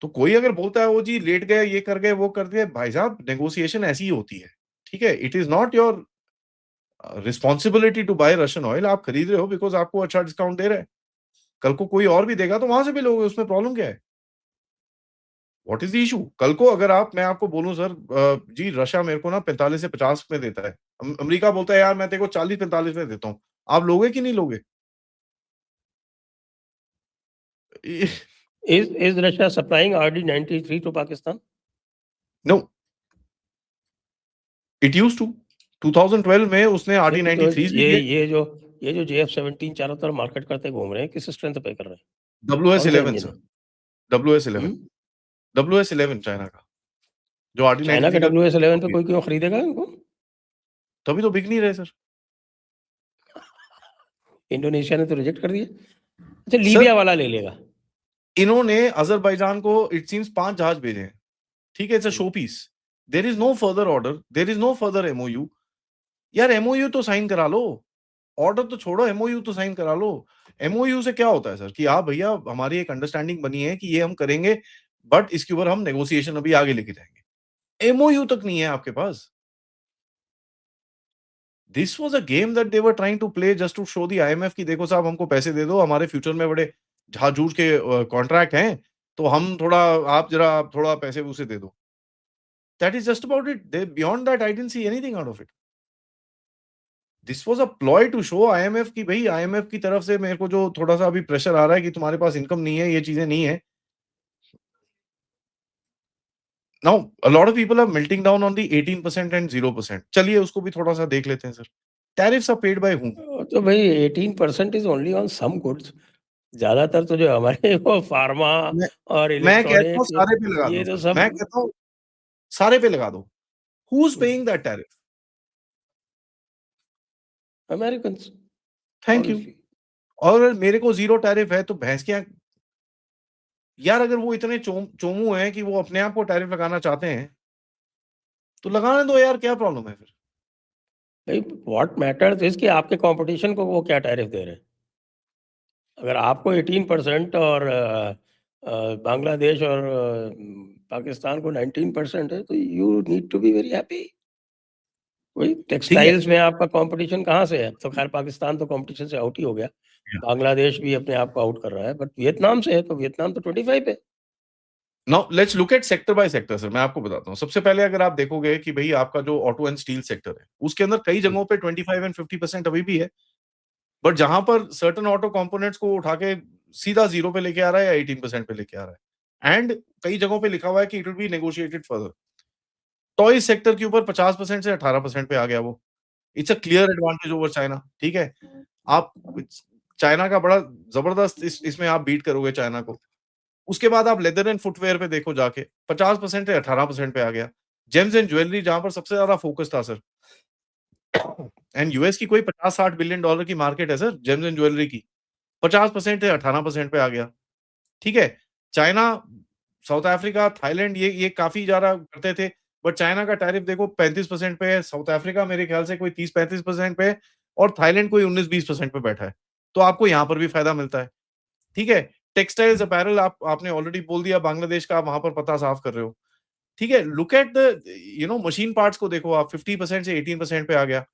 तो कोई अगर बोलता है वो जी लेट गए, ये कर गए, वो कर दिए, भाई साहब नेगोशिएशन ऐसी ही होती है। ठीक है, it is not your responsibility to buy Russian oil. आप खरीद रहे हो बिकॉज आपको अच्छा डिस्काउंट दे रहे हैं। कल को कोई और भी देगा तो वहां से भी लोगे, उसमें प्रॉब्लम क्या है? What is the issue? कल को अगर मैं आपको बोलूं सर, जी रशिया मेरे को ना 45 से 50 में देता है, अमेरिका बोलता है यार मैं तेरे को 40-45 में देता हूँ, आप लोगे कि नहीं लोगे? Is Russia supplying RD-93 to Pakistan? No, it used to. 2012 में उसने नहीं तो RD-93 भी दिए। ये जो JF-17 चारों तरफ मार्केट करते घूम रहे हैं, किस स्ट्रेंथ पे कर रहे हैं? कौन सा WS-11 इंजन सर, है? WS-11, हुँ? WS-11 चाइना का, जो चाइना के RD-93 का WS-11 पे कॉपी है। कोई क्यों खरीदेगा इनको? तभी तो बिक नहीं रहे सर। इंडोनेशिया ने तो रिजेक्ट कर दिया। अच्छा, सर लीबिया वाला ले लेगा। इन्होंने अजरबैजान को इट सीम्स 5 जहाज भेजे हैं। ठीक है, it's a hmm. Show piece. There is no further order, there is no further MOU। यार MOU तो साइन करा लो। ऑर्डर तो छोड़ो, MOU तो साइन करा लो। MOU से क्या होता है सर कि आप भैया हमारी एक अंडरस्टैंडिंग बनी है कि ये हम करेंगे, बट इसके ऊपर हम नेगोशिएशन अभी आगे लेके जाएंगे। MOU तक नहीं है आपके पास। This was a game that they were trying to play just to show the IMF कि देखो साहब हमको पैसे दे दो, हमारे फ्यूचर में बड़े झाजूर के कॉन्ट्रैक्ट हैं, तो हम थोड़ा, आप थोड़ा पैसे उसे दे दो। That is just about it. They beyond that I didn't see anything out of it. This was a ploy to show IMF की भाई, IMF की तरफ से मेरे को जो थोड़ा सा अभी प्रेशर आ रहा है कि तुम्हारे पास इनकम नहीं है, ये चीजें नहीं है। Now a lot of people are melting down on the 18% and 0%। चलिए उसको भी थोड़ा सा देख लेते हैं sir. Tariffs are paid by whom? तो भई 18% is only on some goods. ज़्यादातर तो जो हमारे वो फार्मा मैं और मैं कहता हूँ इलेक्ट्रॉनिक्स, सारे पे लगा दो ये तो सर। सब। मैं कहता हूँ सारे पे लगा दो। Who is paying that tariff? Americans, thank you. Obviously. और अगर मेरे को 0 टैरिफ है तो भैंस के यहाँ यार अगर वो इतने चोमू हैं कि वो अपने आप को टैरिफ लगाना चाहते हैं, तो लगाने दो यार, क्या प्रॉब्लम है फिर? भाई व्हाट मैटर्स इज कि आपके कंपटीशन को वो क्या टैरिफ दे रहे हैं। अगर आपको 18% और बांग्लादेश और पाकिस्तान को 19% है, तो you need to be very happy. वही ठीक है। टेक्सटाइल्स में आपका कंपटीशन कहाँ से है? तो खैर पाकिस्तान तो कंपटीशन से आउट ही हो गया। बांग्लादेश भी अपने आप को आउट कर रहा है, बट वियतनाम से है, तो वियतनाम तो 25 पे। Now let's look at sector by sector sir, मैं आपको बताता हूँ। सबसे पहले अगर आप देखोगे कि भई आपका जो ऑटो एंड स्टील सेक्टर है, उसके अंदर कई जगहों पे 25 एंड 50% अभी भी है। बट जहाँ पर सर्टेन ऑटो कंपोनेंट्स को उठा के सीधा 0 पे लेके आ रहा है या 18% पे लेके आ रहा है। एंड कई जगहों पे लिखा हुआ है कि it will be negotiated further. Toy sector के ऊपर 50% से 18% पे आ गया वो। It's a clear advantage over China, ठीक है? आप चाइना का बड़ा ज़बरदस्त इसमें आप बीट करोगे चाइना को। उसके बाद आप लेदर एंड फुटवियर पे देखो जाके, 50% से 18% पे आ गया। जेम्स एंड ज्वेलरी जहाँ पर सबसे ज़्यादा फोकस था सर। एंड यूएस की कोई 50-60 बिलियन डॉलर की मार्केट है सर जेम्स एंड ज्वेलरी की। 50% से 18% पे आ गया। ठीक है? चाइना, साउथ अफ्रीका, थाईलैंड ये काफ़ी ज़्यादा करते थे, बट चाइना का टैरिफ देखो 35% पे है, साउथ अफ्रीका मेरे ख्याल से कोई 30-35% पे है और थाईलैंड कोई 19-20% पे बैठा है। तो आपको यहाँ पर भी फ़ायदा मिलता है। ठीक है? टेक्सटाइल्स, अपैरल आपने ऑलरेडी बोल दिया बांग्लादेश का, आप वहाँ पर पता साफ कर रहे हो। ठीक है? Look at the machine parts को देखो आप, 50% से 18% पे आ गया।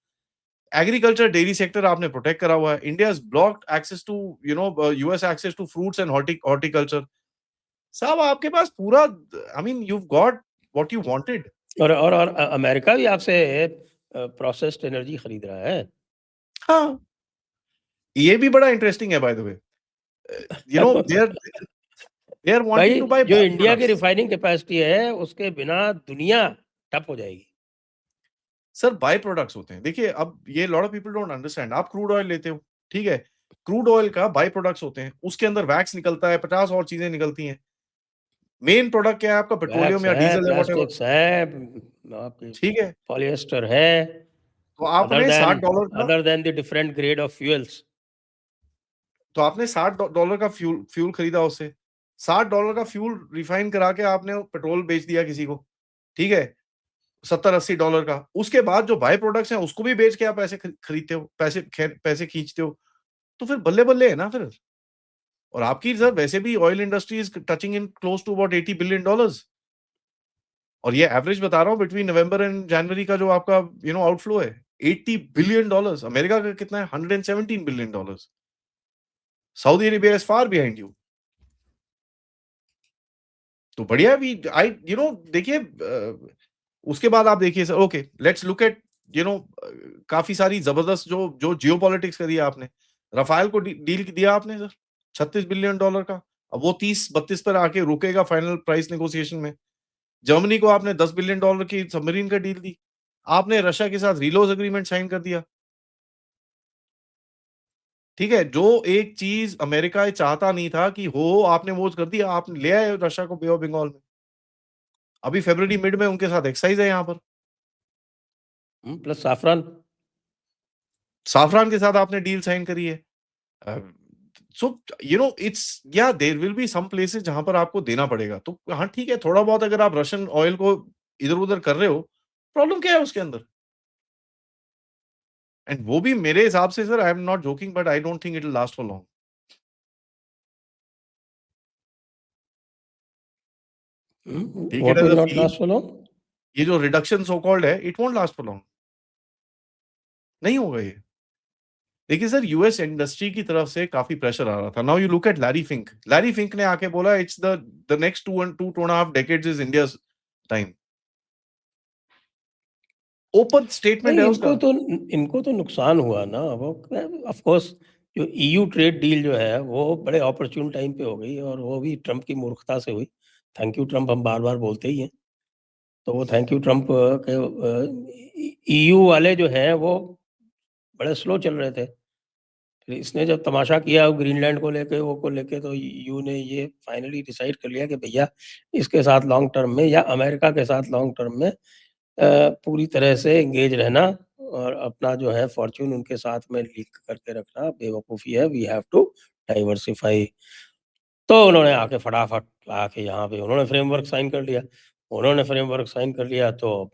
एग्रीकल्चर, डेयरी सेक्टर आपने प्रोटेक्ट करा हुआ है। India has blocked access to US access to fruits and horticulture. साहब आपके पास पूरा, I mean you have got what you wanted. और अमेरिका भी आपसे प्रोसेस्ड एनर्जी खरीद रहा है। हाँ, ये भी बड़ा इंटरेस्टिंग है by the way. They are wanting भाई टू बाय जो बाय इंडिया की प्रोडक्ट्स। रिफाइनिंग कैपेसिटी है, उसके बिना दुनिया ठप हो जाएगी। सर बाय प्रोडक्ट्स होते हैं। देखिए अब ये lot of people don't understand. आप क्रूड ऑयल लेते हो, ठीक है? क्रूड ऑयल का बाय प्रोडक्ट्स होते हैं। उसके अंदर वैक्स निकलता है, 50 और चीज़ें निकलती हैं। मेन प्रोडक्ट क्या है आपका? पेट्रोलियम वैक्स या है, डीज़ल है, व्हाटएवर। प्लास्टिक्स है, आपकी ठीक है? पॉलिएस्टर है, तो अदर आपने देन $60 का other than the different grade of fuels. तो आपने $60 का फ्यूल फ्यूल खरीदा उससे। $60 का फ्यूल रिफाइन करा के आपने पेट्रोल बेच दिया किसी को, ठीक है? $70-80 का। उसके बाद जो बाय प्रोडक्ट्स हैं उसको भी बेच के आप पैसे खरीदते हो, पैसे खींचते हो। तो फिर बल्ले-बल्ले है ना फिर। और आपकी सर वैसे भी oil industry is touching in close to about $80 billion. और ये एवरेज बता रहा हूँ बिटवीन नवंबर एंड जनवरी का जो आपका आउटफ्लो है, $80 बिलियन। अमेरिका का कितना है? $117 billion. Saudi Arabia is far behind you. तो बढ़िया भी आई देखिए उसके बाद आप देखिए sir, okay let's look at काफ़ी सारी ज़बरदस्त जो जो जियोपॉलिटिक्स करी है आपने। राफ़ेल को डील दिया आपने सर, $36 बिलियन का। अब वो 30-32 पर आके रुकेगा फाइनल प्राइस नेगोशिएशन में। जर्मनी को आपने $10 बिलियन की सबमरीन का डील दी। आपने रशिया के साथ रीलोज एग्रीमेंट साइन कर दिया। ठीक है? जो एक चीज़ अमेरिका ये चाहता नहीं था कि हो, आपने वो कर दिया। आप ले आए रशिया को बे ऑफ बंगाल में। अभी फ़रवरी मिड में उनके साथ एक्सरसाइज़ है यहाँ पर। Plus Safran. साफ़रान के साथ आपने डील साइन करी है। Uh, so it's yeah there will be some places जहाँ पर आपको देना पड़ेगा। तो हाँ, ठीक है, थोड़ा बहुत अगर आप रशियन ऑयल को इधर-उधर कर रहे हो, प्रॉब्लम क्या है उसके अंदर? एंड वो भी मेरे हिसाब से sir, I am not joking but I don't think it will last for long. Take it what as will a not feel. Last for long? ये जो रिडक्शन सो कॉल्ड है, it won't last for long. नहीं होगा ये। देखिए sir, US industry की तरफ से काफ़ी प्रेशर आ रहा था। Now you look eight Larry Fink. Larry Fink ने आके बोला it's the next 2 and half decades is India's time. Open statement नहीं, है उसका। इनको तो नुकसान हुआ ना। वो ऑफ कोर्स जो ईयू ट्रेड डील जो है, वो बड़े ऑपर्च्यून टाइम पे हो गई, और वो भी ट्रम्प की मूर्खता से हुई। थैंक यू ट्रम्प हम बार-बार बोलते ही हैं। तो वो थैंक यू ट्रम्प के ईयू वाले जो हैं, वो बड़े स्लो चल रहे थे। फिर इसने जब तमाशा किया ग्रीनलैंड को लेके, वो को लेके, तो ईयू ने ये फाइनली डिसाइड कर लिया कि भैया इसके साथ लॉन्ग टर्म में, या अमेरिका के साथ लॉन्ग टर्म में पूरी तरह से एंगेज रहना, और अपना जो है फॉर्च्यून उनके साथ में लीक करके रखना बेवकूफ़ी है। We have to diversify. तो उन्होंने आके फटाफट आके यहाँ पे उन्होंने फ्रेमवर्क साइन कर लिया। उन्होंने फ्रेमवर्क साइन कर लिया तो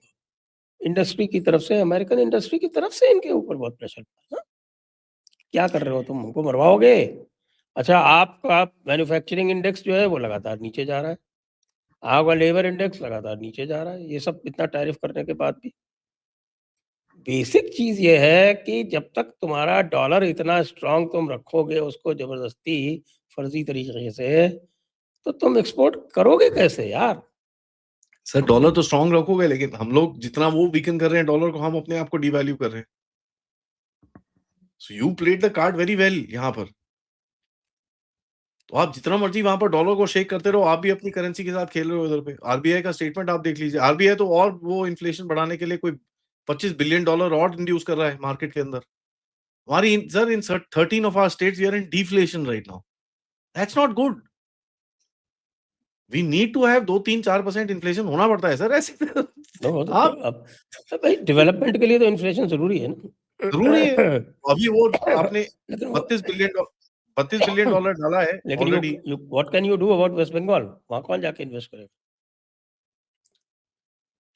इंडस्ट्री की तरफ से, अमेरिकन इंडस्ट्री की तरफ से इनके ऊपर बहुत प्रेशर पड़ा ना। क्या कर रहे हो तुम? हमको मरवाओगे? अच्छा, आपका मैन्युफैक्चरिंग इंडेक्स जो है वो लगातार नीचे जा रहा है। आपका लेबर इंडेक्स लगातार नीचे जा रहा है। ये सब इतना टैरिफ करने के बाद भी। बेसिक चीज़ ये है कि जब तक तुम्हारा डॉलर इतना स्ट्रॉन्ग तुम रखोगे उसको ज़बरदस्ती फर्ज़ी तरीके से, तो तुम एक्सपोर्ट करोगे कैसे यार? सर डॉलर तो स्ट्रांग रखोगे, लेकिन हम लोग जितना वो वीकन कर रहे हैं डॉलर को, हम अपने आप को डिवैल्यू कर रहे हैं। So you played the card very well यहाँ पर। तो आप जितना मर्जी वहां पर डॉलर को शेक करते रहो, आप भी अपनी करेंसी के साथ खेल रहे हो इधर पे। आरबीआई का स्टेटमेंट आप देख लीजिए। आरबीआई तो और वो इन्फ्लेशन बढ़ाने के लिए कोई $25 बिलियन और इंड्यूस कर रहा है मार्केट के अंदर। हमारी sir in 13 of our states we are in deflation right now. That's not good. We need to have 2-3-4% inflation होना पड़ता है सर ऐसे। नो तो आप अब भाई डेवलपमेंट के लिए तो इन्फ्लेशन ज़रूरी है ना। जरूरी है। अभी वो आपने लेकिन वो 32 बिलियन डाला है लेकिन already. You what can you do about West Bengal? वहाँ कौन जाके इन्वेस्ट करेगा?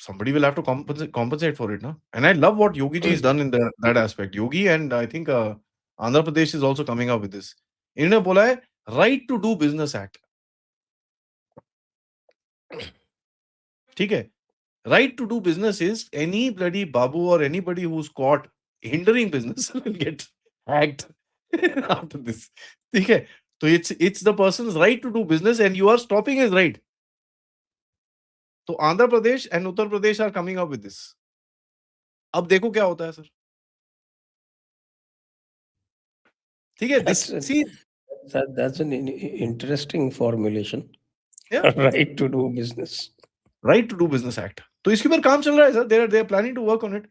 Somebody will have to compensate for it, no? And I love what Yogi ji has done in that aspect. Yogi and I think Andhra Pradesh is also coming up with this. इन्होंने बोला है right to do business act. ठीक है? Right to do business is any bloody babu or anybody who's caught hindering business will get hacked after this. ठीक है? तो it's the person's right to do business and you are stopping his right. तो Andhra Pradesh and Uttar Pradesh are coming up with this. अब देखो क्या होता है सर। ठीक है, this That's see that's an interesting formulation. Yeah Right to do business. Right to do business act. तो इसके ऊपर काम चल रहा है सर। They are planning to work on it.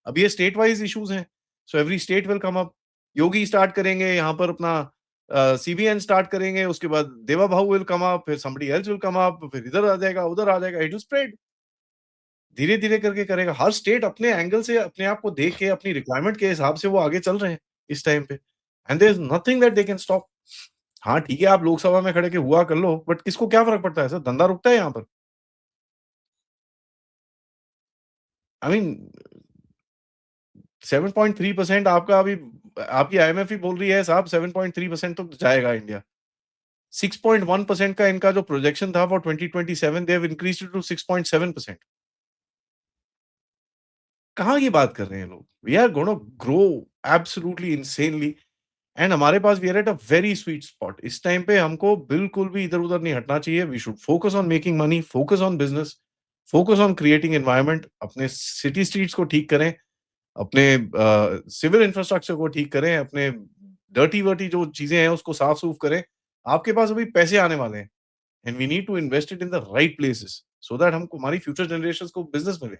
अब ये स्टेट वाइज इश्यूज हैं, so every state will come up. Yogi start करेंगे यहाँ पर अपना सीबीएन स्टार्ट करेंगे, उसके बाद देवा भाऊ विल कम अप, फिर somebody else will come up, फिर इधर आ जाएगा, उधर आ जाएगा। It will spread. धीरे धीरे करके करेगा। हर स्टेट अपने एंगल से अपने आप को देख के अपनी रिक्वायरमेंट के हिसाब से वो आगे चल रहे हैं इस टाइम पे। And there is nothing that they can stop. हाँ ठीक है, आप लोकसभा में खड़े के हुआ कर लो, बट किसको क्या फर्क पड़ता है सर? धंधा रुकता है यहाँ पर। आई मीन 7.3% आपका अभी, आपकी आईएमएफ ही बोल रही है साहब 7.3% तो जाएगा इंडिया। 6.1% का इनका जो प्रोजेक्शन था for 2027 they have increased to 6.7%। कहाँ की बात कर रहे हैं लोग? We are gonna grow absolutely insanely and हमारे पास we are at a very sweet spot. इस टाइम पे हमको बिल्कुल भी इधर-उधर नहीं हटना चाहिए। We should focus on making money, focus on business, focus on creating environment. अपने सिटी स्ट्रीट्स को ठीक करें, अपने सिविल इंफ्रास्ट्रक्चर को ठीक करें, अपने डर्टी-वर्टी जो चीज़ें हैं उसको साफ-सूफ करें। आपके पास अभी पैसे आने वाले हैं and we need to invest it in the right places so that हमको हमारी फ्यूचर जनरेशंस को बिज़नेस मिले।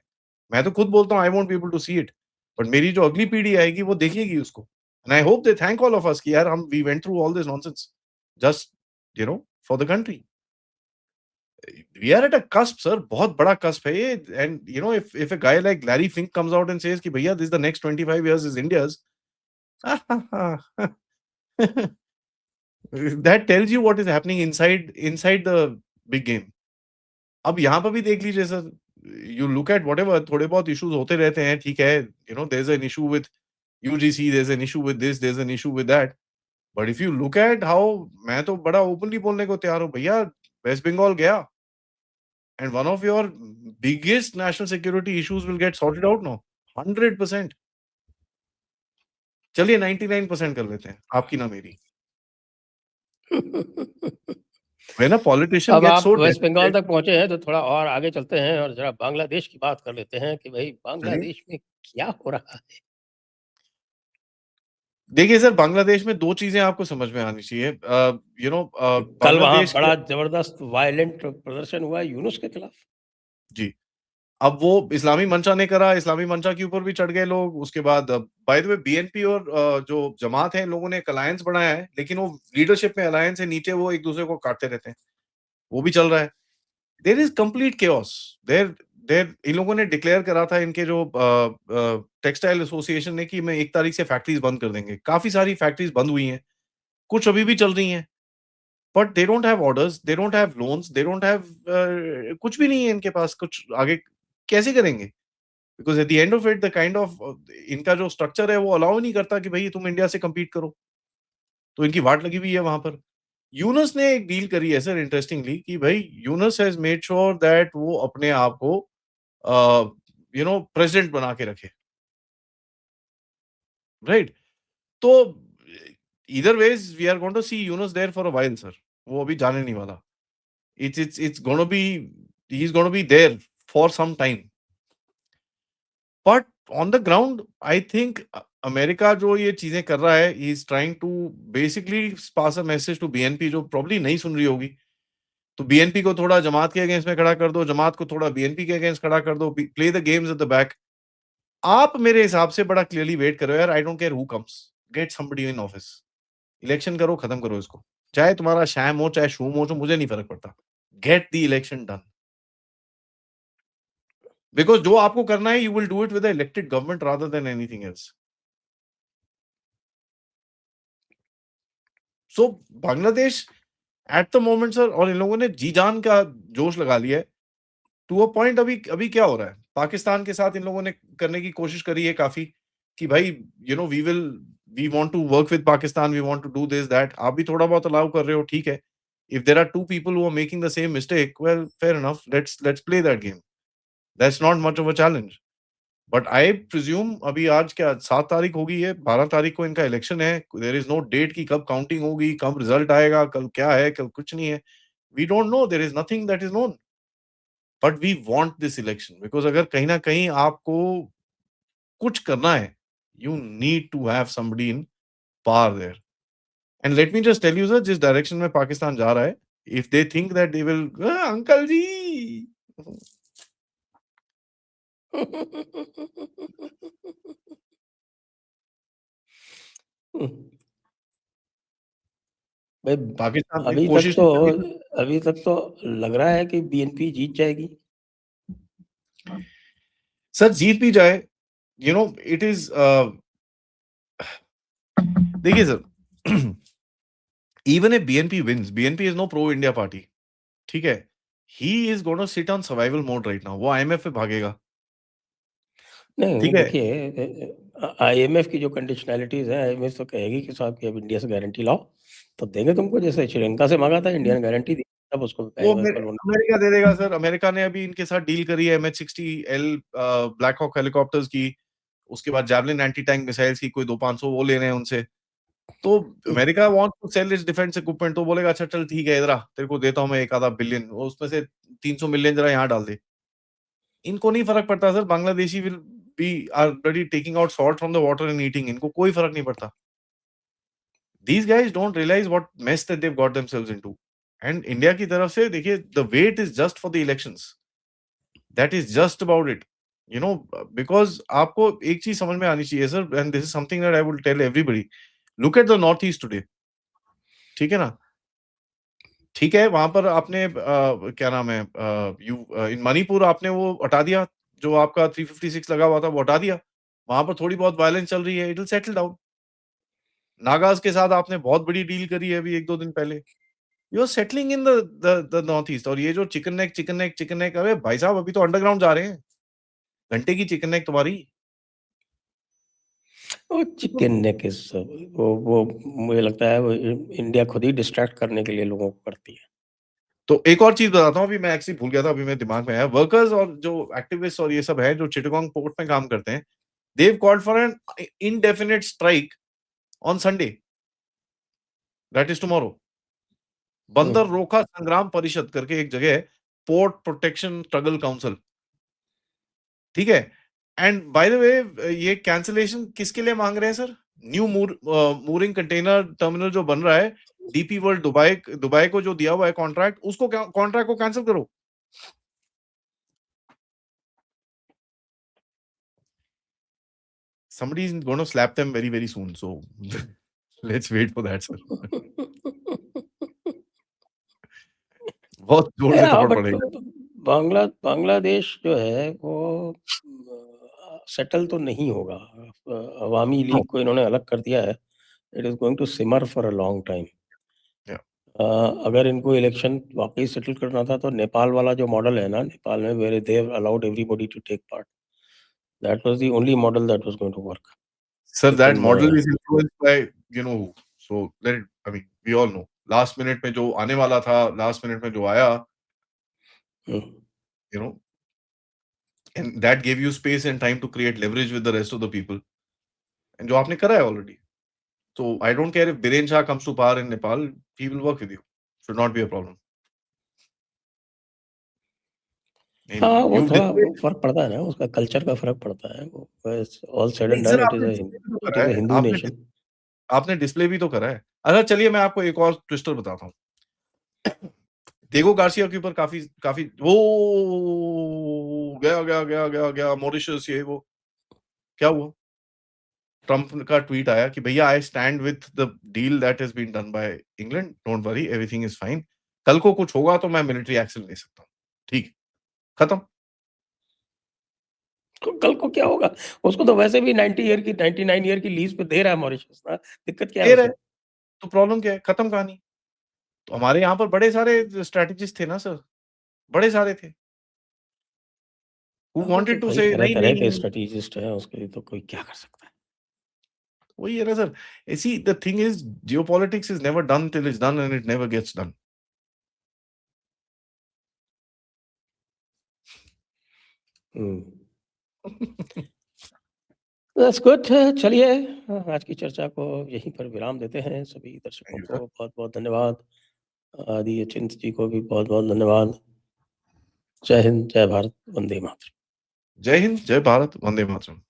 मैं तो खुद बोलता हूँ I won't be able to see it, but मेरी जो अगली पीढ़ी आएगी वो देखेगी उसको। And I hope they thank all of us कि यार हम we went through all this nonsense just for the country. We are at a cusp sir, बहुत बड़ा कस्प है ये। And if a guy like Larry Fink comes out and says कि भैया this is the next 25 years is India's, that tells you what is happening inside the big game. अब यहाँ पर भी देख लीजिए sir, you look at whatever, थोड़े बहुत इश्यूज होते रहते हैं, ठीक है, there is an issue with UGC, there is an issue with this, there is an issue with that, but if you look at how, मैं तो बड़ा ओपनली बोलने को तैयार हूँ भैया, वेस्ट बंगाल गया and one of your biggest national security issues will get sorted out now 100%। चलिए 99% कर लेते हैं, आपकी ना मेरी। when a politician अब gets आप so वेस्ट बंगाल desperate। तक पहुँचे हैं तो थोड़ा और आगे चलते हैं और ज़रा बांग्लादेश की बात कर लेते हैं कि भई चलिए, बांग्लादेश में क्या हो रहा है? देखिए सर, बांग्लादेश में 2 चीज़ें आपको समझ में आनी चाहिए। कल वहाँ बांग्लादेश बड़ा के ज़बरदस्त वायलेंट प्रदर्शन हुआ है यूनुस के खिलाफ। जी, अब वो इस्लामी मंचा ने करा, इस्लामी मंचा के ऊपर भी चढ़ गए लोग। उसके बाद बाय द वे बीएनपी और जो जमात है, इन लोगों ने एक अलायंस बनाया है, लेकिन वो लीडरशिप में अलायंस है, नीचे वो एक-दूसरे को काटते रहते हैं। वो भी चल रहा है। There is complete chaos. There there इन लोगों ने डिक्लेयर करा था, इनके जो टेक्सटाइल एसोसिएशन ने, कि मैं 1 तारीख से फैक्ट्रीज बंद कर देंगे। काफ़ी सारी फैक्ट्रीज बंद हुई हैं, कुछ अभी भी चल रही हैं। but they don't have orders, they don't have loans, they don't have कुछ भी नहीं है इनके पास, कुछ आगे कैसे करेंगे? Because at the end of it, the kind of इनका जो स्ट्रक्चर है वो अलाउ नहीं करता कि भाई तुम इंडिया से compete करो। तो इनकी वाट लगी हुई है वहां पर। यूनस ने एक डील करी है सर इंटरेस्टिंगली कि भाई Yunus has made sure that वो अपने आप को प्रेसिडेंट बना के रखे, राइट? तो इधर ways we are going to see Yunus there for a while sir, वो अभी जाने नहीं वाला। It's gonna be, he is gonna be there for some time, but on the ground I think America जो ये चीजें कर रहा है, he is trying to basically pass a message to BNP जो प्रॉब्ली नहीं सुन रही होगी। तो बीएनपी को थोड़ा जमात के अगेंस्ट में खड़ा कर दो, जमात को थोड़ा बीएनपी के अगेंस्ट खड़ा कर दो, play the games at the back. आप मेरे हिसाब से बड़ा क्लियरली वेट करो यार, I don't care who comes, get somebody in office, election करो, खत्म करो इसको, चाहे तुम्हारा शैम हो चाहे शूम हो, मुझे नहीं फर्क पड़ता, get the election done. Because जो आपको करना है you will do it with the elected government rather than anything else. So Bangladesh at the moment sir, और इन लोगों ने जी जान का जोश लगा लिया है टू अ पॉइंट। अभी अभी क्या हो रहा है पाकिस्तान के साथ, इन लोगों ने करने की कोशिश करी है काफी कि भाई we want to work with Pakistan, we want to do this that. आप भी थोड़ा बहुत अलाउ कर रहे हो, ठीक है। If there are two people who are making the same mistake, well fair enough, let's play that game, that's not much of a challenge. But I presume अभी आज क्या 7 तारीख हो गई है, 12 तारीख को इनका इलेक्शन है, देयर इज नो डेट की कब काउंटिंग होगी, कब रिजल्ट आएगा, कल क्या है, कल कुछ नहीं है, we don't know, there is nothing that is known. But we want this election because अगर कहीं ना कहीं आपको कुछ करना है, you need to have somebody in power there. And let me just tell you sir, जिस डायरेक्शन में पाकिस्तान जा रहा है, if they think that they will, uncle ji, भाई पाकिस्तान ने कोशिश नहीं करी। अभी तक तो लग रहा है कि बीएनपी जीत जाएगी। सर जीत भी जाए, इट इज, देखिए sir, even if BNP wins, BNP is no pro India party, ठीक है? He is gonna sit on survival mode right now, वो IMF पे भागेगा, नहीं ठीक है? देखिए, आईएमएफ की जो कंडीशनैलिटीज है, आईएमएफ तो कहेगी कि साहब कि अब इंडिया से गारंटी लाओ तो देंगे तुमको, जैसे श्रीलंका से मांगा था इंडिया ने गारंटी दी, तब उसको वो कल अमेरिका दे देगा सर। अमेरिका ने अभी इनके साथ डील करी है MH-60L ब्लैक हॉक हेलीकॉप्टर्स की, उसके बाद जैवलिन एंटी टैंक मिसाइल्स की, कोई 200-500 वो ले रहे हैं उनसे। तो America want to sell its defence equipment, तो बोलेगा अच्छा चल ठीक है, इधर आ, तेरे को देता हूं मैं 1 आधा बिलियन, उसमें से 300 मिलियन जरा यहाँ डाल दे। इनको नहीं फर्क पड़ता sir, Bangladeshi will be already taking out salt from the water and eating, इनको कोई फर्क नहीं पड़ता। These guys don't realize what mess that they've got themselves into. And India की तरफ से देखिए, the wait is just for the elections. That is just about it. Because आपको एक चीज समझ में आनी चाहिए sir, and this is something that I will tell everybody. Look at the Northeast today. ठीक है ना? ठीक है, वहां पर आपने क्या नाम है, इन मणिपुर आपने वो हटा दिया, जो आपका 356 लगा हुआ था वो हटा दिया, वहां पर थोड़ी बहुत वायलेंस चल रही है, it will settle down. Nagas के साथ आपने बहुत बड़ी डील करी है अभी 1-2 दिन पहले, you are settling in the north east. और ये जो चिकन नेक, अरे भाई साहब अभी तो अंडरग्राउंड जा रहे हैं, घंटे की चिकन नेक तुम्हारी। वो चिकन नेक इज, वो मुझे लगता है वो इंडिया खुद ही डिस्ट्रैक्ट करने के लिए लोगों को करती है। तो एक और चीज बताता हूँ, अभी मैं एक्चुअली भूल गया था, अभी मेरे दिमाग में आया। वर्कर्स और जो एक्टिविस्ट और ये सब है जो चिटगांग पोर्ट में काम करते हैं, they've called for an indefinite strike on Sunday, that is tomorrow. बंदर रोका संग्राम परिषद करके एक जगह है, पोर्ट प्रोटेक्शन स्ट्रगल काउंसिल, ठीक है? एंड बाय द वे, ये कैंसिलेशन किसके लिए मांग रहे हैं sir? New mooring container terminal जो बन रहा है, डीपी वर्ल्ड दुबई को जो दिया हुआ है कॉन्ट्रैक्ट, उसको कॉन्ट्रैक्ट को कैंसिल करो। Somebody is going to slap them very very soon, so let's wait for that, sir. बहुत जोर से थप्पड़ बट पड़ेगी। बांग्लादेश जो है वो सेटल तो नहीं होगा। अवामी No. लीग को इन्होंने अलग कर दिया है, it is going to simmer for a long time. Yeah. अगर इनको इलेक्शन वाक़ई सेटल करना था तो नेपाल वाला जो मॉडल है ना, नेपाल में where they have allowed everybody to take part, that was the only model that was going to work. Sir that लेकिन model is influenced by you know who, so let it I mean we all know last minute में जो आने वाला था, last minute में जो आया, hmm, you know, and that give you space and time to create leverage with the rest of the people, and जो आपने करा है already. So I don't care if Biren Shah comes to power in Nepal, he will work with you. Should not be a problem. हाँ, And वो you've थोड़ा displayed, वो फ़र्क पड़ता है ना, उसका कल्चर का फ़र्क पड़ता है। वो ऑल सेड नहीं एंड सर, डन आपने डिस्प्ले भी तो इट करा इज़ अ है। हिंदू नेशन। आपने डिस्प्ले भी तो करा है। अच्छा चलिए मैं आपको एक और ट्विस्टर बताता हूँ। डिएगो गार्सिया के ऊपर काफ़ी काफ़ी वो गया मॉरिशस ये वो। क्या हुआ? ट्रम्प का ट्वीट आया कि भैया I stand with the deal that has been done by England, don't worry everything is fine. कल को कुछ होगा तो मैं मिलिटरी एक्शन ले सकता हूँ। ठीक है, खत्म। तो कल को क्या होगा? उसको तो वैसे भी 90 ईयर की 99 ईयर की लीज़ पे दे रहा है मॉरिशस ना, दिक्कत क्या है दे रहे उसे? हैं, तो प्रॉब्लम क्या है? खत्म कहानी। तो हमारे यहाँ पर बड़े सारे स्ट्रैटेजिस्ट थे ना सर, बड़े सारे थे, हू हाँ, वो तो वांटेड टू भाई से नहीं, तरह-तरह नहीं, के नहीं। स्ट्रैटेजिस्ट हैं, उसके लिए तो कोई क्या कर सकता है। वही है ना sir. See the thing is geopolitics is never done till it's done and it never gets done. Hmm. That's good. चलिए आज की चर्चा को यहीं पर विराम देते हैं। सभी थैंक दर्शकों यू को सर। बहुत-बहुत धन्यवाद। आदि अचिंत जी को भी बहुत-बहुत धन्यवाद। जय हिंद, जय भारत, वंदे मातरम। जय हिंद, जय भारत, वंदे मातरम।